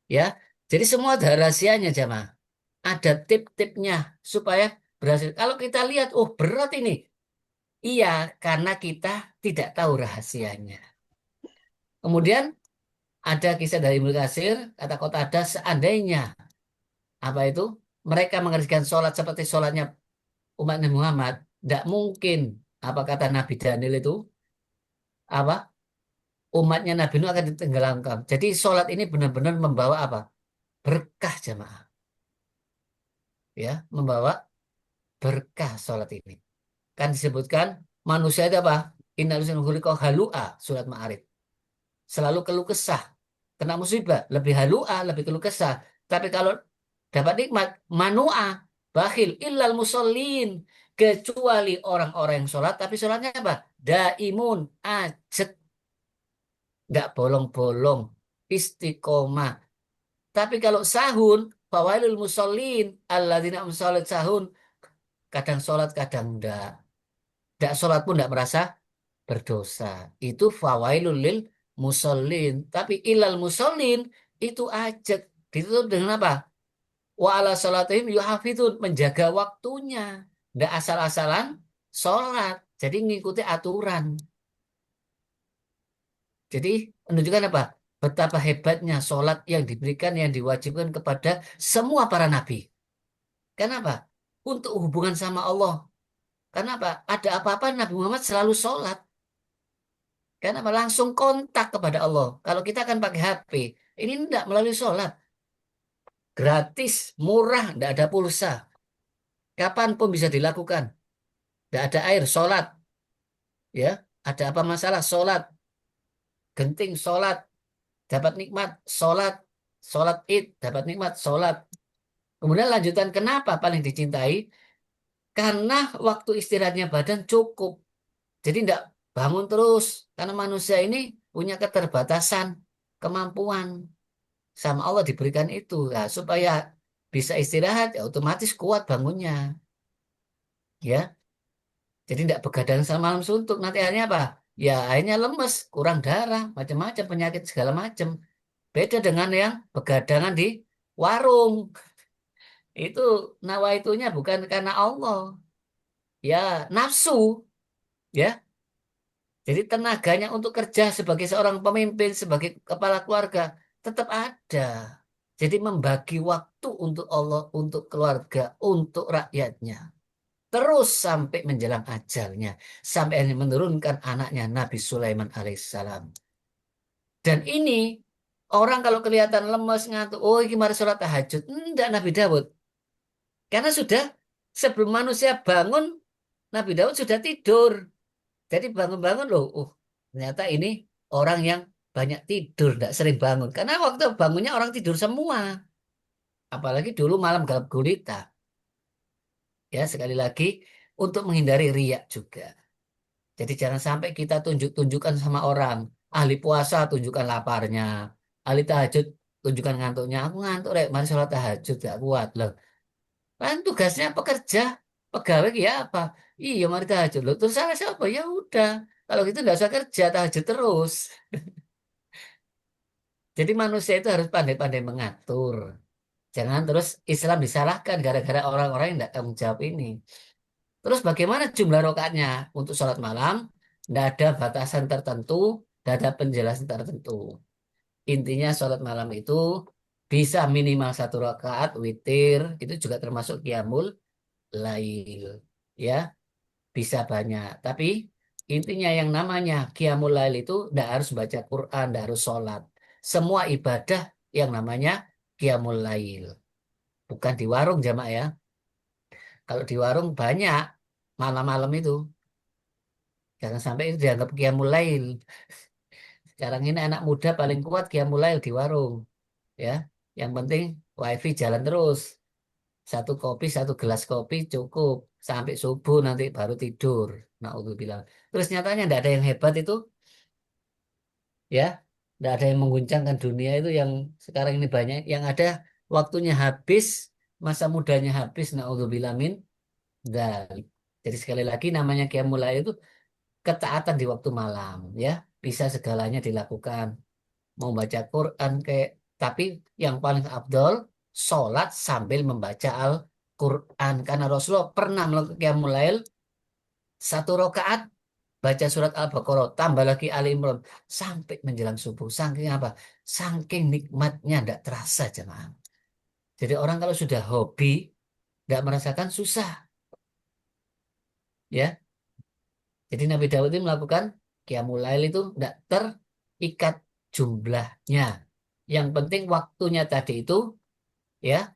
Ya, jadi semua ada rahasianya jamaah. Ada tip-tipnya supaya berhasil. Kalau kita lihat, oh berat ini. Iya, karena kita tidak tahu rahasianya. Kemudian ada kisah dari Ibnu Katsir, kata kota ada seandainya apa itu mereka mengerjakan sholat seperti sholatnya umat Nabi Muhammad, tidak mungkin apa kata Nabi Daniel itu apa umatnya Nabi Nuh akan ditenggelamkan. Jadi sholat ini benar-benar membawa apa berkah jamaah, ya membawa berkah sholat ini. Kan disebutkan manusia itu apa? Innal insana khuliqa halu'a surat Ma'arij. Selalu keluh kesah. Kena musibah, lebih halu'a, lebih keluh kesah. Tapi kalau dapat nikmat, manu'a, bakhil, illal musallin. Kecuali orang-orang yang sholat, tapi sholatnya apa? Daimun, ajek, nggak bolong-bolong, istiqomah. Tapi kalau sahun, fawailul musallin, alladzina sholat sahun, kadang sholat, kadang enggak. Enggak sholat pun enggak merasa berdosa. Itu fawailul lil musallin. Tapi ilal musallin itu ajak. Ditutup dengan apa? Wa ala salatihim yuhafidun. Menjaga waktunya. Nggak asal-asalan sholat. Jadi ngikuti aturan. Jadi menunjukkan apa? Betapa hebatnya sholat yang diberikan, yang diwajibkan kepada semua para nabi. Kenapa? Untuk hubungan sama Allah. Kenapa? Ada apa-apa Nabi Muhammad selalu sholat. Karena apa? Langsung kontak kepada Allah. Kalau kita kan pakai HP, ini tidak melalui sholat. Gratis, murah, tidak ada pulsa. Kapanpun bisa dilakukan. Tidak ada air, sholat. Ya, ada apa masalah? Sholat. Genting, sholat. Dapat nikmat, sholat. Sholat id, dapat nikmat, sholat. Kemudian lanjutan kenapa paling dicintai? Karena waktu istirahatnya badan cukup. Jadi tidak bangun terus. Karena manusia ini punya keterbatasan kemampuan. Sama Allah diberikan itu. Nah, supaya bisa istirahat, ya otomatis kuat bangunnya. Ya, jadi tidak begadang sama malam suntuk. Nanti akhirnya apa? ya akhirnya lemes, kurang darah, macam-macam penyakit segala macam. Beda dengan yang begadangan di warung. Itu nawaitunya bukan karena Allah, ya nafsu, ya. Jadi tenaganya untuk kerja sebagai seorang pemimpin, sebagai kepala keluarga tetap ada. Jadi membagi waktu untuk Allah, untuk keluarga, untuk rakyatnya. Terus sampai menjelang ajalnya. Sampai akhirnya menurunkan anaknya Nabi Sulaiman alaihissalam. Dan ini orang kalau kelihatan lemes, ngantuk, oh ini mari sholat tahajud. Enggak Nabi Daud. Karena sudah sebelum manusia bangun, Nabi Daud sudah tidur. Jadi bangun-bangun loh, ternyata ini orang yang banyak tidur, tidak sering bangun. Karena waktu bangunnya orang tidur semua. Apalagi dulu malam gelap gulita. Ya, sekali lagi untuk menghindari riak juga. Jadi jangan sampai kita tunjuk-tunjukkan sama orang. Ahli puasa tunjukkan laparnya. Ahli tahajud tunjukkan ngantuknya. Aku ngantuk, Rek. Mari sholat tahajud. Gak kuat loh. Kan tugasnya pekerja. Pegawai ya apa? Iya, mari tahajud loh. Terus salah siapa? Ya udah. Kalau gitu nggak usah kerja, tahajud terus. Jadi manusia itu harus pandai-pandai mengatur. Jangan terus Islam disalahkan gara-gara orang-orang yang tidak tanggung jawab ini. Terus bagaimana jumlah rakaatnya untuk sholat malam? Tidak ada batasan tertentu, tidak ada penjelasan tertentu. Intinya sholat malam itu bisa minimal 1 rakaat, witir, itu juga termasuk qiyamul lail. Ya, bisa banyak. Tapi intinya yang namanya qiyamul lail itu tidak harus baca Quran, tidak harus sholat. Semua ibadah yang namanya qiyamul lail. Bukan di warung jamaah ya. Kalau di warung banyak malam-malam itu. Jangan sampai itu dianggap qiyamul lail. Sekarang ini anak muda paling kuat qiyamul lail di warung. Ya, yang penting wifi jalan terus. Satu kopi, satu gelas kopi cukup. Sampai subuh nanti baru tidur. Bilang. Terus nyatanya tidak ada yang hebat itu. Ya, tidak ada yang mengguncangkan dunia itu yang sekarang ini banyak. Yang ada waktunya habis, masa mudanya habis. Naudzubillah min dzalik. Jadi sekali lagi namanya qiyamul lail itu ketaatan di waktu malam. Ya, bisa segalanya dilakukan. Mau baca Quran kayak, tapi yang paling afdol sholat sambil membaca Al-Quran. Karena Rasulullah pernah melakukan qiyamul lail 1 rakaat baca surat Al-Baqarah, tambah lagi Ali Imran sampai menjelang subuh. Saking apa? Saking nikmatnya tidak terasa jemaah. Jadi orang kalau sudah hobi, tidak merasakan susah, ya. Jadi Nabi Dawud ini melakukan qiyamul lail itu tidak terikat jumlahnya. Yang penting waktunya tadi itu, ya,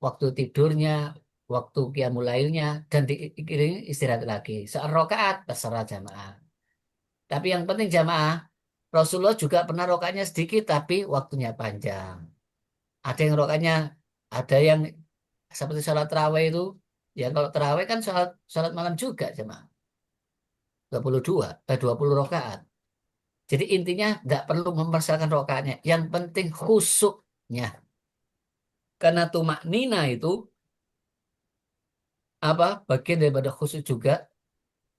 waktu tidurnya, waktu qiyamul lailnya, dan diiringi istirahat lagi. Serokaat terserah jamaah. Tapi yang penting jamaah, Rasulullah juga pernah rokatnya sedikit tapi waktunya panjang. Ada yang rokatnya, ada yang seperti sholat terawih itu, ya kalau terawih kan sholat malam juga jemaah. 20 rakaat. Jadi intinya tidak perlu mempersoalkan rokaatnya. Yang penting khusyuknya. Karena tumak nina itu apa bagian daripada khusyuk juga,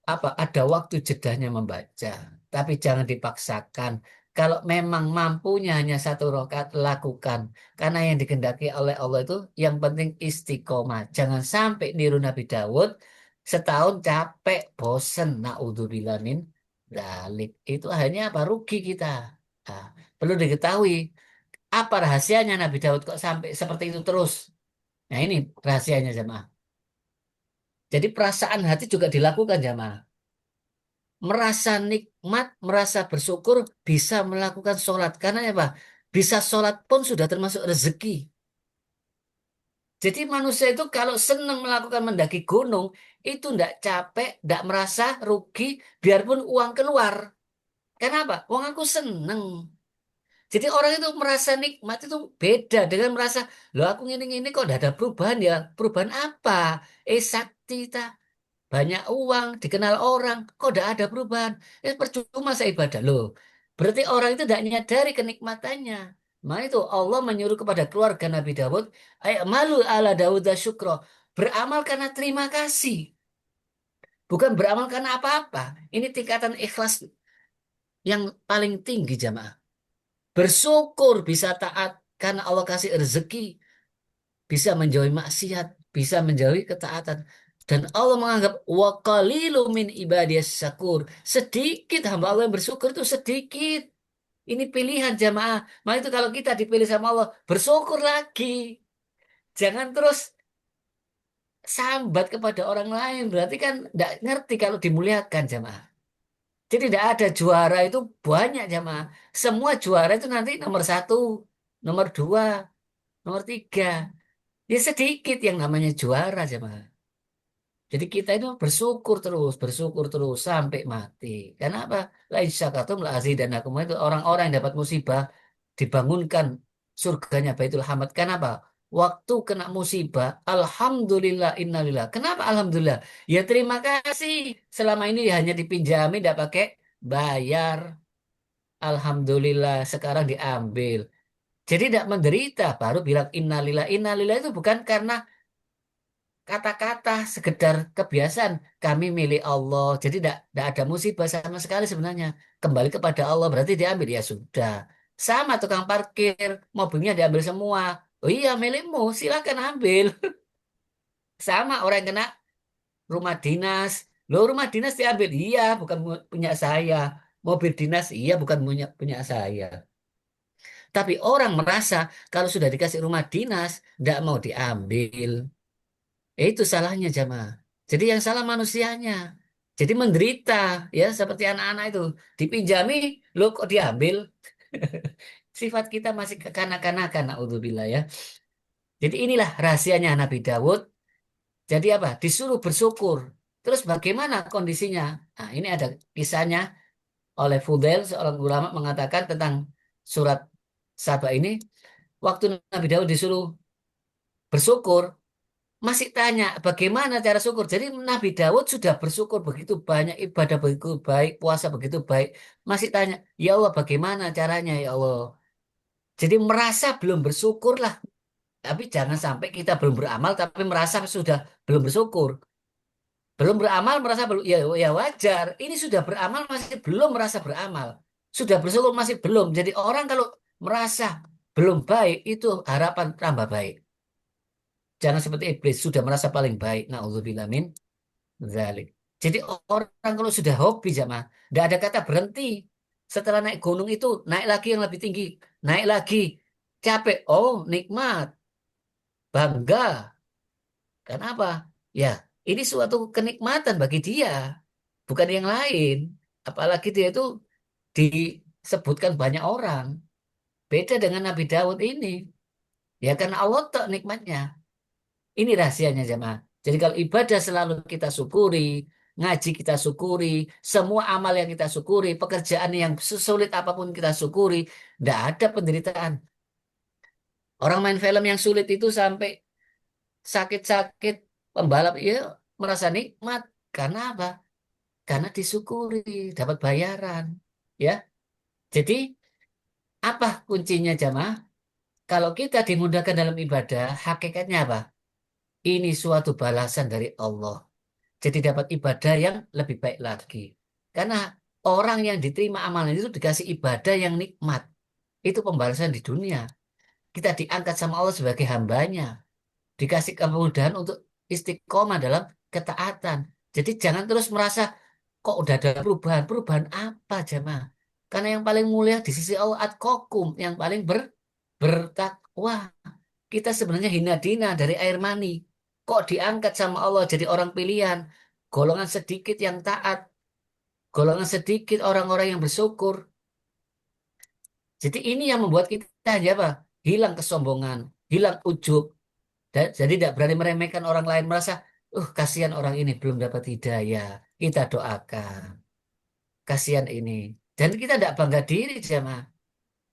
apa ada waktu jedahnya membaca, tapi jangan dipaksakan. Kalau memang mampunya hanya 1 rakaat lakukan, karena yang dikehendaki oleh Allah itu yang penting istiqomah. Jangan sampai niru Nabi Dawud setahun capek bosen, naudzubillah min dzalik. Itu hanya apa rugi kita. Nah, perlu diketahui apa rahasianya Nabi Dawud kok sampai seperti itu terus. Nah ini rahasianya jemaah. Jadi perasaan hati juga dilakukan jemaah. Merasa nikmat, merasa bersyukur, bisa melakukan sholat. Karena apa? Bisa sholat pun sudah termasuk rezeki. Jadi manusia itu kalau senang melakukan mendaki gunung, itu tidak capek, tidak merasa rugi, biarpun uang keluar. Kenapa? Uang aku seneng. Jadi orang itu merasa nikmat itu beda dengan merasa, loh aku ini kok tidak ada perubahan ya. Perubahan apa? Sakti ta. Banyak uang, dikenal orang, kok tidak ada perubahan? Percuma saya ibadah. Loh, berarti orang itu tidak menyadari kenikmatannya. Maka itu Allah menyuruh kepada keluarga Nabi Dawud, ayo malu ala Dawud syukro. Beramal karena terima kasih. Bukan beramal karena apa-apa. Ini tingkatan ikhlas. yang paling tinggi jamaah. Bersyukur bisa taat karena Allah kasih rezeki, bisa menjauhi maksiat, bisa menjauhi ketaatan. Dan Allah menganggap wa qalilu min ibadiyas syakur. Sedikit hamba Allah yang bersyukur itu sedikit. Ini pilihan jamaah. Maka itu kalau kita dipilih sama Allah, bersyukur lagi. Jangan terus sambat kepada orang lain. Berarti kan tidak ngerti kalau dimuliakan jamaah. Jadi tidak ada juara itu banyak jamaah. Semua juara itu nanti nomor satu, nomor dua, nomor tiga. Ya sedikit yang namanya juara jamaah. Jadi kita itu bersyukur terus sampai mati. Karena apa? Lain syakatum la azidanakum. Itu orang-orang yang dapat musibah dibangunkan surganya Baitul Hamad. Kenapa? Waktu kena musibah, alhamdulillah innalillah. Kenapa alhamdulillah? Ya terima kasih. Selama ini hanya dipinjami, tidak pakai bayar. Alhamdulillah sekarang diambil. Jadi tidak menderita. Baru bilang innalillah. Innalillah itu bukan karena kata-kata sekedar kebiasaan kami milik Allah jadi tidak ada musibah sama sekali sebenarnya kembali kepada Allah berarti diambil ya sudah sama tukang parkir mobilnya diambil semua oh iya milikmu silakan ambil sama orang yang kena rumah dinas lo rumah dinas diambil iya bukan punya saya mobil dinas iya bukan punya punya saya tapi orang merasa kalau sudah dikasih rumah dinas tidak mau diambil. Itu salahnya jamaah. Jadi yang salah manusianya. Jadi menderita ya seperti anak-anak itu dipinjami lo kok diambil. Sifat kita masih kekanak-kanakan naudzubillah ya. Jadi inilah rahasianya Nabi Dawud. Jadi apa? Disuruh bersyukur. Terus bagaimana kondisinya? Nah, ini ada kisahnya oleh Fudail seorang ulama mengatakan tentang surat Saba ini waktu Nabi Dawud disuruh bersyukur masih tanya bagaimana cara syukur. Jadi Nabi Dawud sudah bersyukur begitu banyak, ibadah begitu baik, puasa begitu baik. Masih tanya, ya Allah bagaimana caranya ya Allah. Jadi merasa belum bersyukur lah. Tapi jangan sampai kita belum beramal tapi merasa sudah belum bersyukur. Belum beramal merasa belum, ya, ya wajar. Ini sudah beramal masih belum merasa beramal. Sudah bersyukur masih belum. Jadi orang kalau merasa belum baik itu harapan tambah baik. Jangan seperti iblis sudah merasa paling baik. Nauzubillah min Zalik. Jadi orang kalau sudah hobi jamaah, tidak ada kata berhenti. Setelah naik gunung itu, naik lagi yang lebih tinggi, naik lagi, capek. Oh, nikmat, bangga. Kenapa? Ya, ini suatu kenikmatan bagi dia, bukan yang lain. Apalagi dia itu disebutkan banyak orang. Beda dengan Nabi Daud ini. Ya karena Allah tak nikmatnya. Ini rahasianya jemaah. Jadi kalau ibadah selalu kita syukuri, ngaji kita syukuri, semua amal yang kita syukuri, pekerjaan yang sesulit apapun kita syukuri, tidak ada penderitaan. Orang main film yang sulit itu sampai sakit-sakit, pembalap ya merasa nikmat. Karena apa? Karena disyukuri, dapat bayaran. Ya, jadi apa kuncinya jamaah? Kalau kita dimudahkan dalam ibadah, hakikatnya apa? Ini suatu balasan dari Allah. Jadi dapat ibadah yang lebih baik lagi. Karena orang yang diterima amalan itu dikasih ibadah yang nikmat. Itu pembalasan di dunia. Kita diangkat sama Allah sebagai hambanya. Dikasih kemudahan untuk istiqomah dalam ketaatan. Jadi jangan terus merasa kok udah ada perubahan. Perubahan apa jemaah? Karena yang paling mulia di sisi Allah atqakum. Yang paling bertakwa. Kita sebenarnya hina dina dari air mani. Kok diangkat sama Allah jadi orang pilihan? Golongan sedikit yang taat. Golongan sedikit orang-orang yang bersyukur. Jadi ini yang membuat kita ya apa? Hilang kesombongan, hilang ujub. Jadi tidak berani meremehkan orang lain. Merasa, kasihan orang ini belum dapat hidayah. Kita doakan. Kasihan ini. Dan kita tidak bangga diri, jemaah.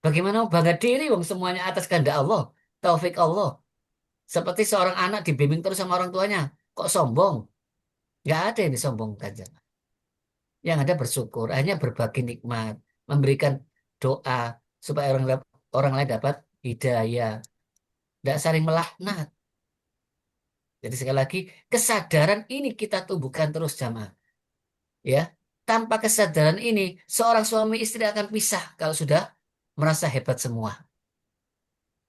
Bagaimana mau bangga diri, wong semuanya atas kehendak Allah. Taufik Allah. Seperti seorang anak dibimbing terus sama orang tuanya. Kok sombong? Nggak ada yang disombongkan. Yang ada bersyukur, hanya berbagi nikmat, memberikan doa supaya orang lain dapat hidayah. Tidak saling melaknat. Jadi sekali lagi, kesadaran ini kita tumbuhkan terus jamaah. Ya, tanpa kesadaran ini, seorang suami istri akan pisah kalau sudah merasa hebat semua.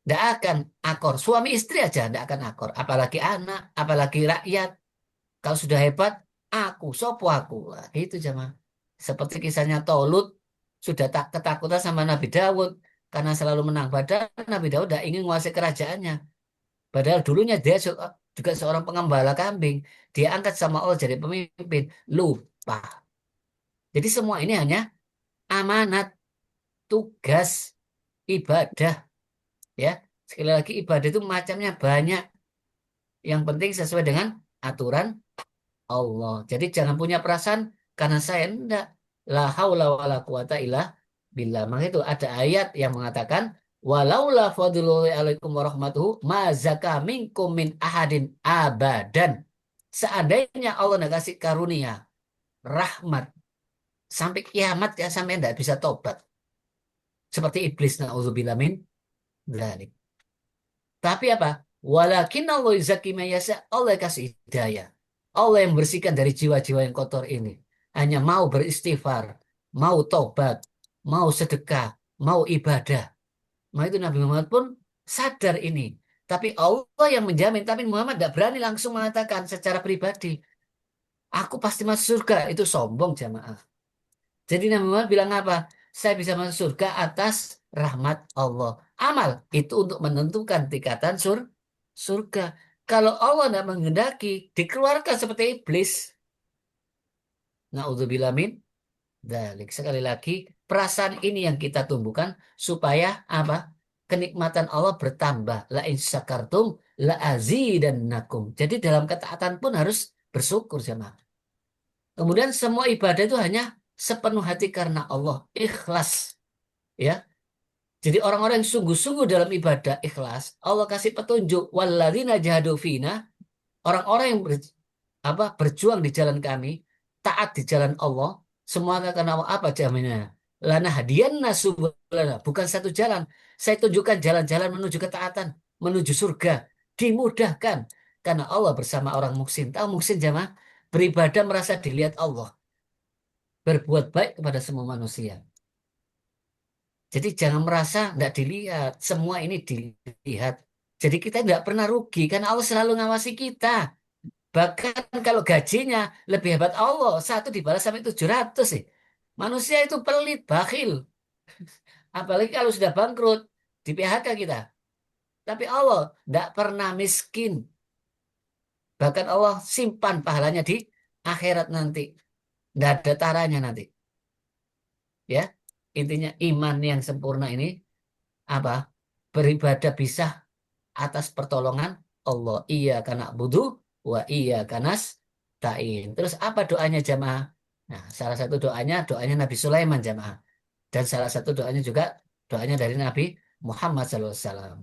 Tidak akan akor. Suami istri aja tidak akan akor. Apalagi anak, apalagi rakyat. Kalau sudah hebat, aku, sopo aku. Lah, gitu jemaah. Seperti kisahnya Tolut, sudah tak ketakutan sama Nabi Dawud. Karena selalu menang. Padahal Nabi Dawud tidak ingin menguasai kerajaannya. Padahal dulunya dia juga seorang pengembala kambing. Dia angkat sama Allah jadi pemimpin. Lupa. Jadi semua ini hanya amanat, tugas, ibadah. Ya, sekali lagi ibadah itu macamnya banyak. Yang penting sesuai dengan aturan Allah. Jadi jangan punya perasaan karena saya enggak. La haula wala quwata illa billah. Maka itu ada ayat yang mengatakan walaula fadlullahi alaikum warahmatuhu ma zaka minkum min ahadin abadan. Seandainya Allah enggak kasih karunia, rahmat sampai kiamat ya sampai enggak bisa tobat. Seperti iblis naudzubillah min dzalik. Tapi apa? Walakin Allah yuzaki man yasha. Allah kasih hidayah. Allah yang bersihkan dari jiwa-jiwa yang kotor ini. Hanya mau beristighfar, mau tobat, mau sedekah, mau ibadah. Maka itu Nabi Muhammad pun sadar ini. Tapi Allah yang menjamin. Tapi Muhammad tidak berani langsung mengatakan secara pribadi. Aku pasti masuk surga. Itu sombong jamaah. Jadi Nabi Muhammad bilang apa? Saya bisa masuk surga atas rahmat Allah. Amal itu untuk menentukan tingkatan surga. Kalau Allah tidak menghendaki, dikeluarkan seperti iblis. Na'udzubillah min dzalik. Sekali lagi, perasaan ini yang kita tumbuhkan supaya apa? Kenikmatan Allah bertambah. La in syakartum la azidannakum. Jadi dalam ketaatan pun harus bersyukur jemaah. Kemudian semua ibadah itu hanya sepenuh hati karena Allah. Ikhlas. Ya. Jadi orang-orang yang sungguh-sungguh dalam ibadah ikhlas, Allah kasih petunjuk. Walladzina jahadu fina, orang-orang yang berjuang di jalan kami, taat di jalan Allah, semua karena Allah apa jaminannya? Lana hadiyanna subulana, bukan satu jalan. Saya tunjukkan jalan-jalan menuju ketaatan, menuju surga, dimudahkan karena Allah bersama orang muksin. Tahu muksin jamaah? Beribadah merasa dilihat Allah, berbuat baik kepada semua manusia. Jadi jangan merasa tidak dilihat, semua ini dilihat. Jadi kita tidak pernah rugi karena Allah selalu ngawasi kita. Bahkan kalau gajinya lebih hebat Allah, satu dibalas sampai 700 sih. Manusia itu pelit, bakhil. Apalagi kalau sudah bangkrut, di PHK kita. Tapi Allah tidak pernah miskin. Bahkan Allah simpan pahalanya di akhirat nanti. Tidak ada taranya nanti. Ya, intinya iman yang sempurna ini apa? Beribadah bisa atas pertolongan Allah. Iya karena budu wa iya kanas ta'in. Terus apa doanya jamaah? Nah, salah satu doanya Nabi Sulaiman jamaah. Dan salah satu doanya juga doanya dari Nabi Muhammad SAW.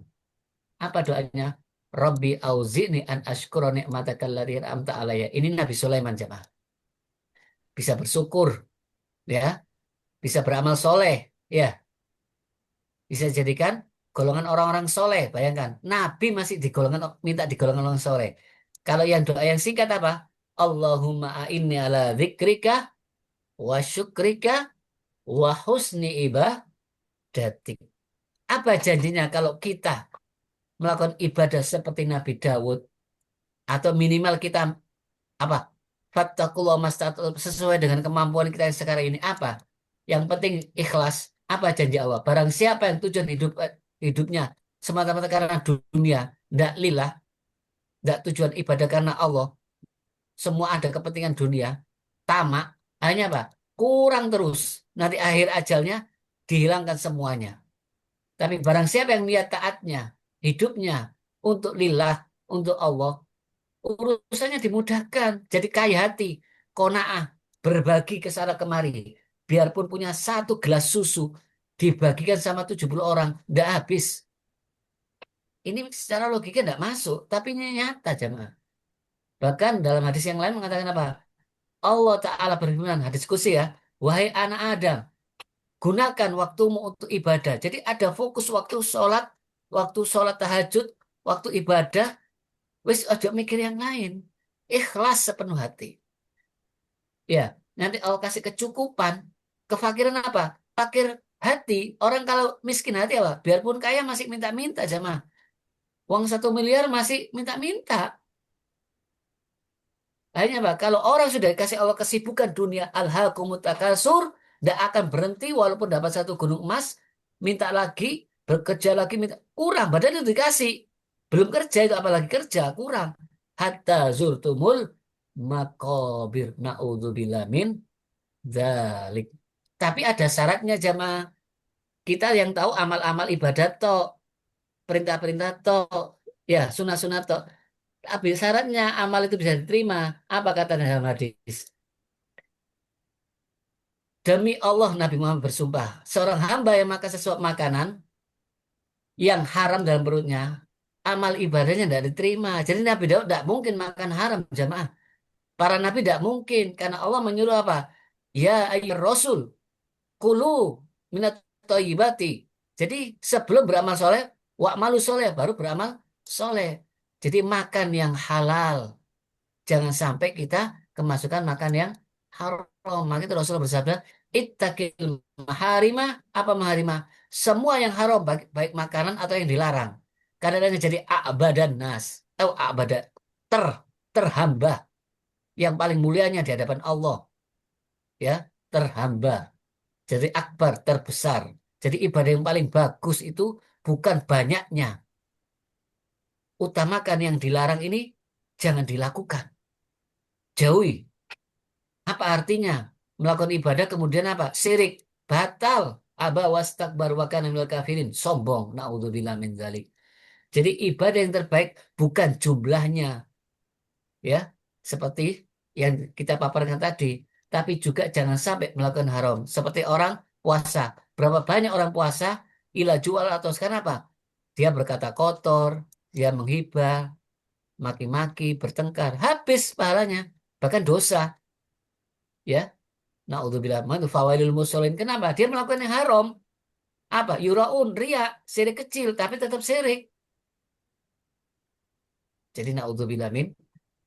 Apa doanya? Rabbi auzi'ni an ashkura ni'mataka allati an'amta alayya. Ini Nabi Sulaiman jamaah. Bisa bersyukur, ya, bisa beramal soleh, ya, bisa jadikan golongan orang-orang soleh. Bayangkan, Nabi masih minta di golongan orang soleh. Kalau yang doa yang singkat apa? Allahumma a'inni ala dzikrika wa syukrika wa husni ibadatik. Apa janjinya kalau kita melakukan ibadah seperti Nabi Dawud atau minimal kita apa? Fattakullah mastata'tum sesuai dengan kemampuan kita yang sekarang ini apa? Yang penting ikhlas. Apa janji Allah? Barang siapa yang tujuan hidupnya semata-mata karena dunia, tidak lillah, tidak tujuan ibadah karena Allah, semua ada kepentingan dunia, tamak, hanya apa? Kurang terus. Nanti akhir ajalnya dihilangkan semuanya. Tapi barang siapa yang niat taatnya, hidupnya untuk lillah, untuk Allah, urusannya dimudahkan. Jadi kaya hati, qanaah, berbagi ke sana kemari. Biarpun punya satu gelas susu, dibagikan sama 70 orang, tidak habis. Ini secara logika tidak masuk, tapi ini nyata jemaah. Bahkan dalam hadis yang lain mengatakan apa? Allah Ta'ala berfirman, hadis kursi ya, wahai anak Adam, gunakan waktumu untuk ibadah. Jadi ada fokus waktu sholat tahajud, waktu ibadah, wis ojo mikir yang lain. Ikhlas sepenuh hati. Ya, nanti Allah kasih kecukupan. Kefakiran apa? Fakir hati. Orang kalau miskin hati apa? Biarpun kaya masih minta-minta jamaah. Uang 1 miliar masih minta-minta. Akhirnya apa? Kalau orang sudah dikasih Allah kesibukan dunia alhaakumut takasur, tidak akan berhenti walaupun dapat 1 gunung emas, minta lagi, bekerja lagi, minta kurang. Badan itu dikasih, belum kerja itu apalagi kerja kurang. Hatta zurtumul makobir naudzubillah min dzalik. Tapi ada syaratnya jamaah. Kita yang tahu amal-amal ibadat toh, perintah-perintah toh, ya sunah-sunah toh. Tapi syaratnya amal itu bisa diterima. Apa kata dalam hadis? Demi Allah Nabi Muhammad bersumpah, seorang hamba yang makan sesuatu makanan yang haram dalam perutnya, amal ibadahnya tidak diterima. Jadi Nabi Daud tidak mungkin makan haram, jamaah. Para nabi tidak mungkin, karena Allah menyuruh apa? Ya ayyuhar rasul, kulu minat thayyibati. Jadi sebelum beramal soleh, wa'malu soleh, baru beramal soleh. Jadi makan yang halal. Jangan sampai kita kemasukan makan yang haram. Maka itu Rasulullah bersabda, ittaqil maharimah, apa maharimah? Semua yang haram, baik, baik makanan atau yang dilarang. Kadang-kadang jadi a'badan nas, atau a'bada, ter, terhamba. Yang paling mulianya di hadapan Allah, ya, terhamba. Jadi akbar, terbesar. Jadi ibadah yang paling bagus itu bukan banyaknya. Utamakan yang dilarang ini, jangan dilakukan. Jauhi. Apa artinya? Melakukan ibadah kemudian apa? Syirik, batal, aba wastakbar wa kana minal kafirin, sombong, naudzubillah min dzalik. Jadi ibadah yang terbaik bukan jumlahnya, ya, seperti yang kita paparkan tadi, tapi juga jangan sampai melakukan haram. Seperti orang puasa. Berapa banyak orang puasa ila jual atau sekarang apa? Dia berkata kotor, dia menghibah, maki-maki, bertengkar, habis pahalanya, bahkan dosa, ya. Naudzubillah min fawailul musallin. Kenapa? Dia melakukan yang haram. Apa? Yuraun, ria, syirik kecil tapi tetap syirik. Jadi naudzubillah min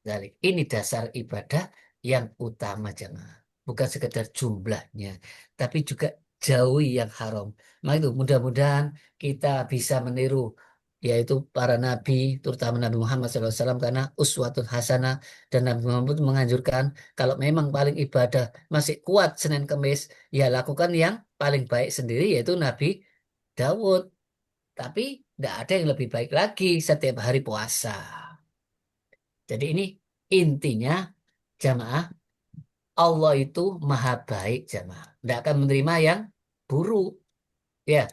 dzalik. Ini dasar ibadah yang utama jemaah. Bukan sekedar jumlahnya, tapi juga jauhi yang haram. Maka itu mudah-mudahan kita bisa meniru yaitu para nabi, terutama Nabi Muhammad SAW karena uswatun hasanah dan Nabi Muhammad menganjurkan kalau memang paling ibadah masih kuat Senin Kemis, ya lakukan yang paling baik sendiri yaitu Nabi Dawud. Tapi tidak ada yang lebih baik lagi setiap hari puasa. Jadi ini intinya jamaah, Allah itu maha baik jamaah. Tidak akan menerima yang buruk. Ya,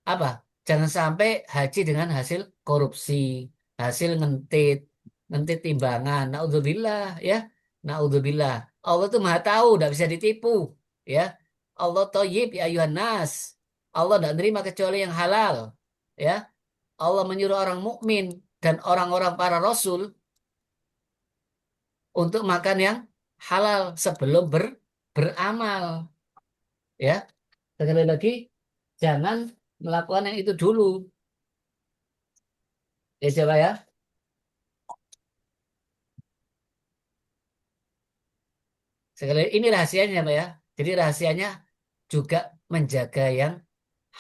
apa? Jangan sampai haji dengan hasil korupsi, hasil ngentit, ngentit timbangan. Naudzubillah, ya. Naudzubillah. Allah itu maha tahu, tidak bisa ditipu. Ya, Allah thayyib ya ayuhan nas. Allah tidak menerima kecuali yang halal. Ya, Allah menyuruh orang mukmin dan orang-orang para rasul untuk makan yang halal sebelum beramal. Ya, sekali lagi jangan melakukan yang itu dulu. Ya, coba ya. Sekali lagi, ini rahasianya, Pak ya. Jadi rahasianya juga menjaga yang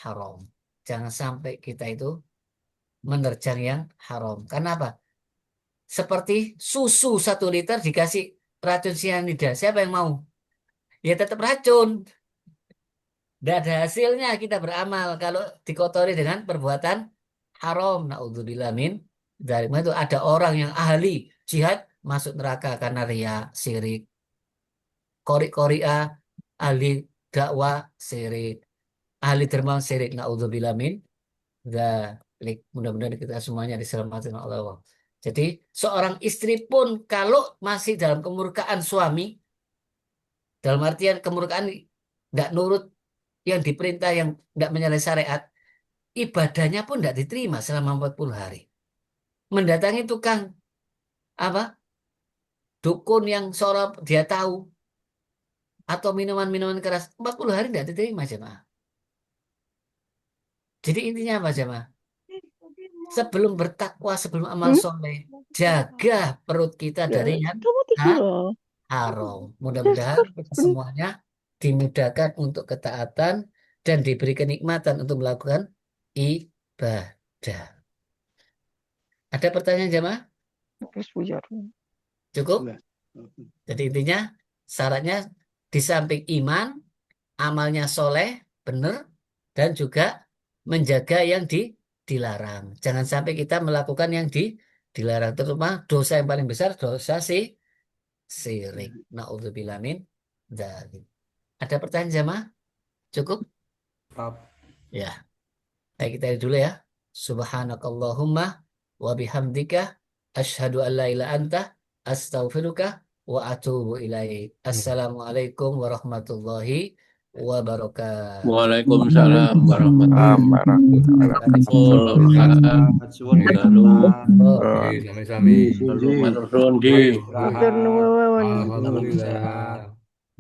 haram. Jangan sampai kita itu menerjang yang haram. Karena apa? Seperti susu 1 liter dikasih racun sianida. Siapa yang mau? Ya tetap racun. Tidak ada hasilnya kita beramal kalau dikotori dengan perbuatan haram. Naudzubillah min dzalik. Itu ada orang yang ahli jihad masuk neraka karena ria, syirik. Qori-qori'ah, ahli dakwah, syirik. Ahli dermawan, syirik. Naudzubillah min dzalik. Mudah-mudahan kita semuanya diselamatkan oleh Allah. Jadi seorang istri pun kalau masih dalam kemurkaan suami, dalam artian kemurkaan tidak nurut yang diperintah, yang tidak menyalahi syariat, ibadahnya pun tidak diterima selama 40 hari. Mendatangi tukang apa? Dukun yang seorang dia tahu atau minuman-minuman keras 40 hari tidak diterima jemaah. Jadi intinya apa jemaah? Sebelum bertakwa, sebelum amal soleh, jaga perut kita dari yang Kamu tidur loh. haram. Mudah-mudahan kita semuanya dimudahkan untuk ketaatan dan diberi kenikmatan untuk melakukan ibadah. Ada pertanyaan jemaah? Cukup? Jadi intinya syaratnya di samping iman, amalnya soleh, benar, dan juga menjaga yang dilarang. Jangan sampai kita melakukan yang dilarang. Terutama dosa yang paling besar, dosa syirik. Na'udzubillah min dzalik. Ada pertanyaan jemaah? Cukup? Ya. Baik, kita dulu ya. Subhanakallahumma wa bihamdika asyhadu an la ilaha anta astaghfiruka wa atubu ilaik. Assalamualaikum warahmatullahi wabarakatuh. Waalaikumsalam warahmatullahi wabarakatuh. Suwun Oh. sami-sami. Matur nuwun di. Matur nuwun. Alhamdulillah.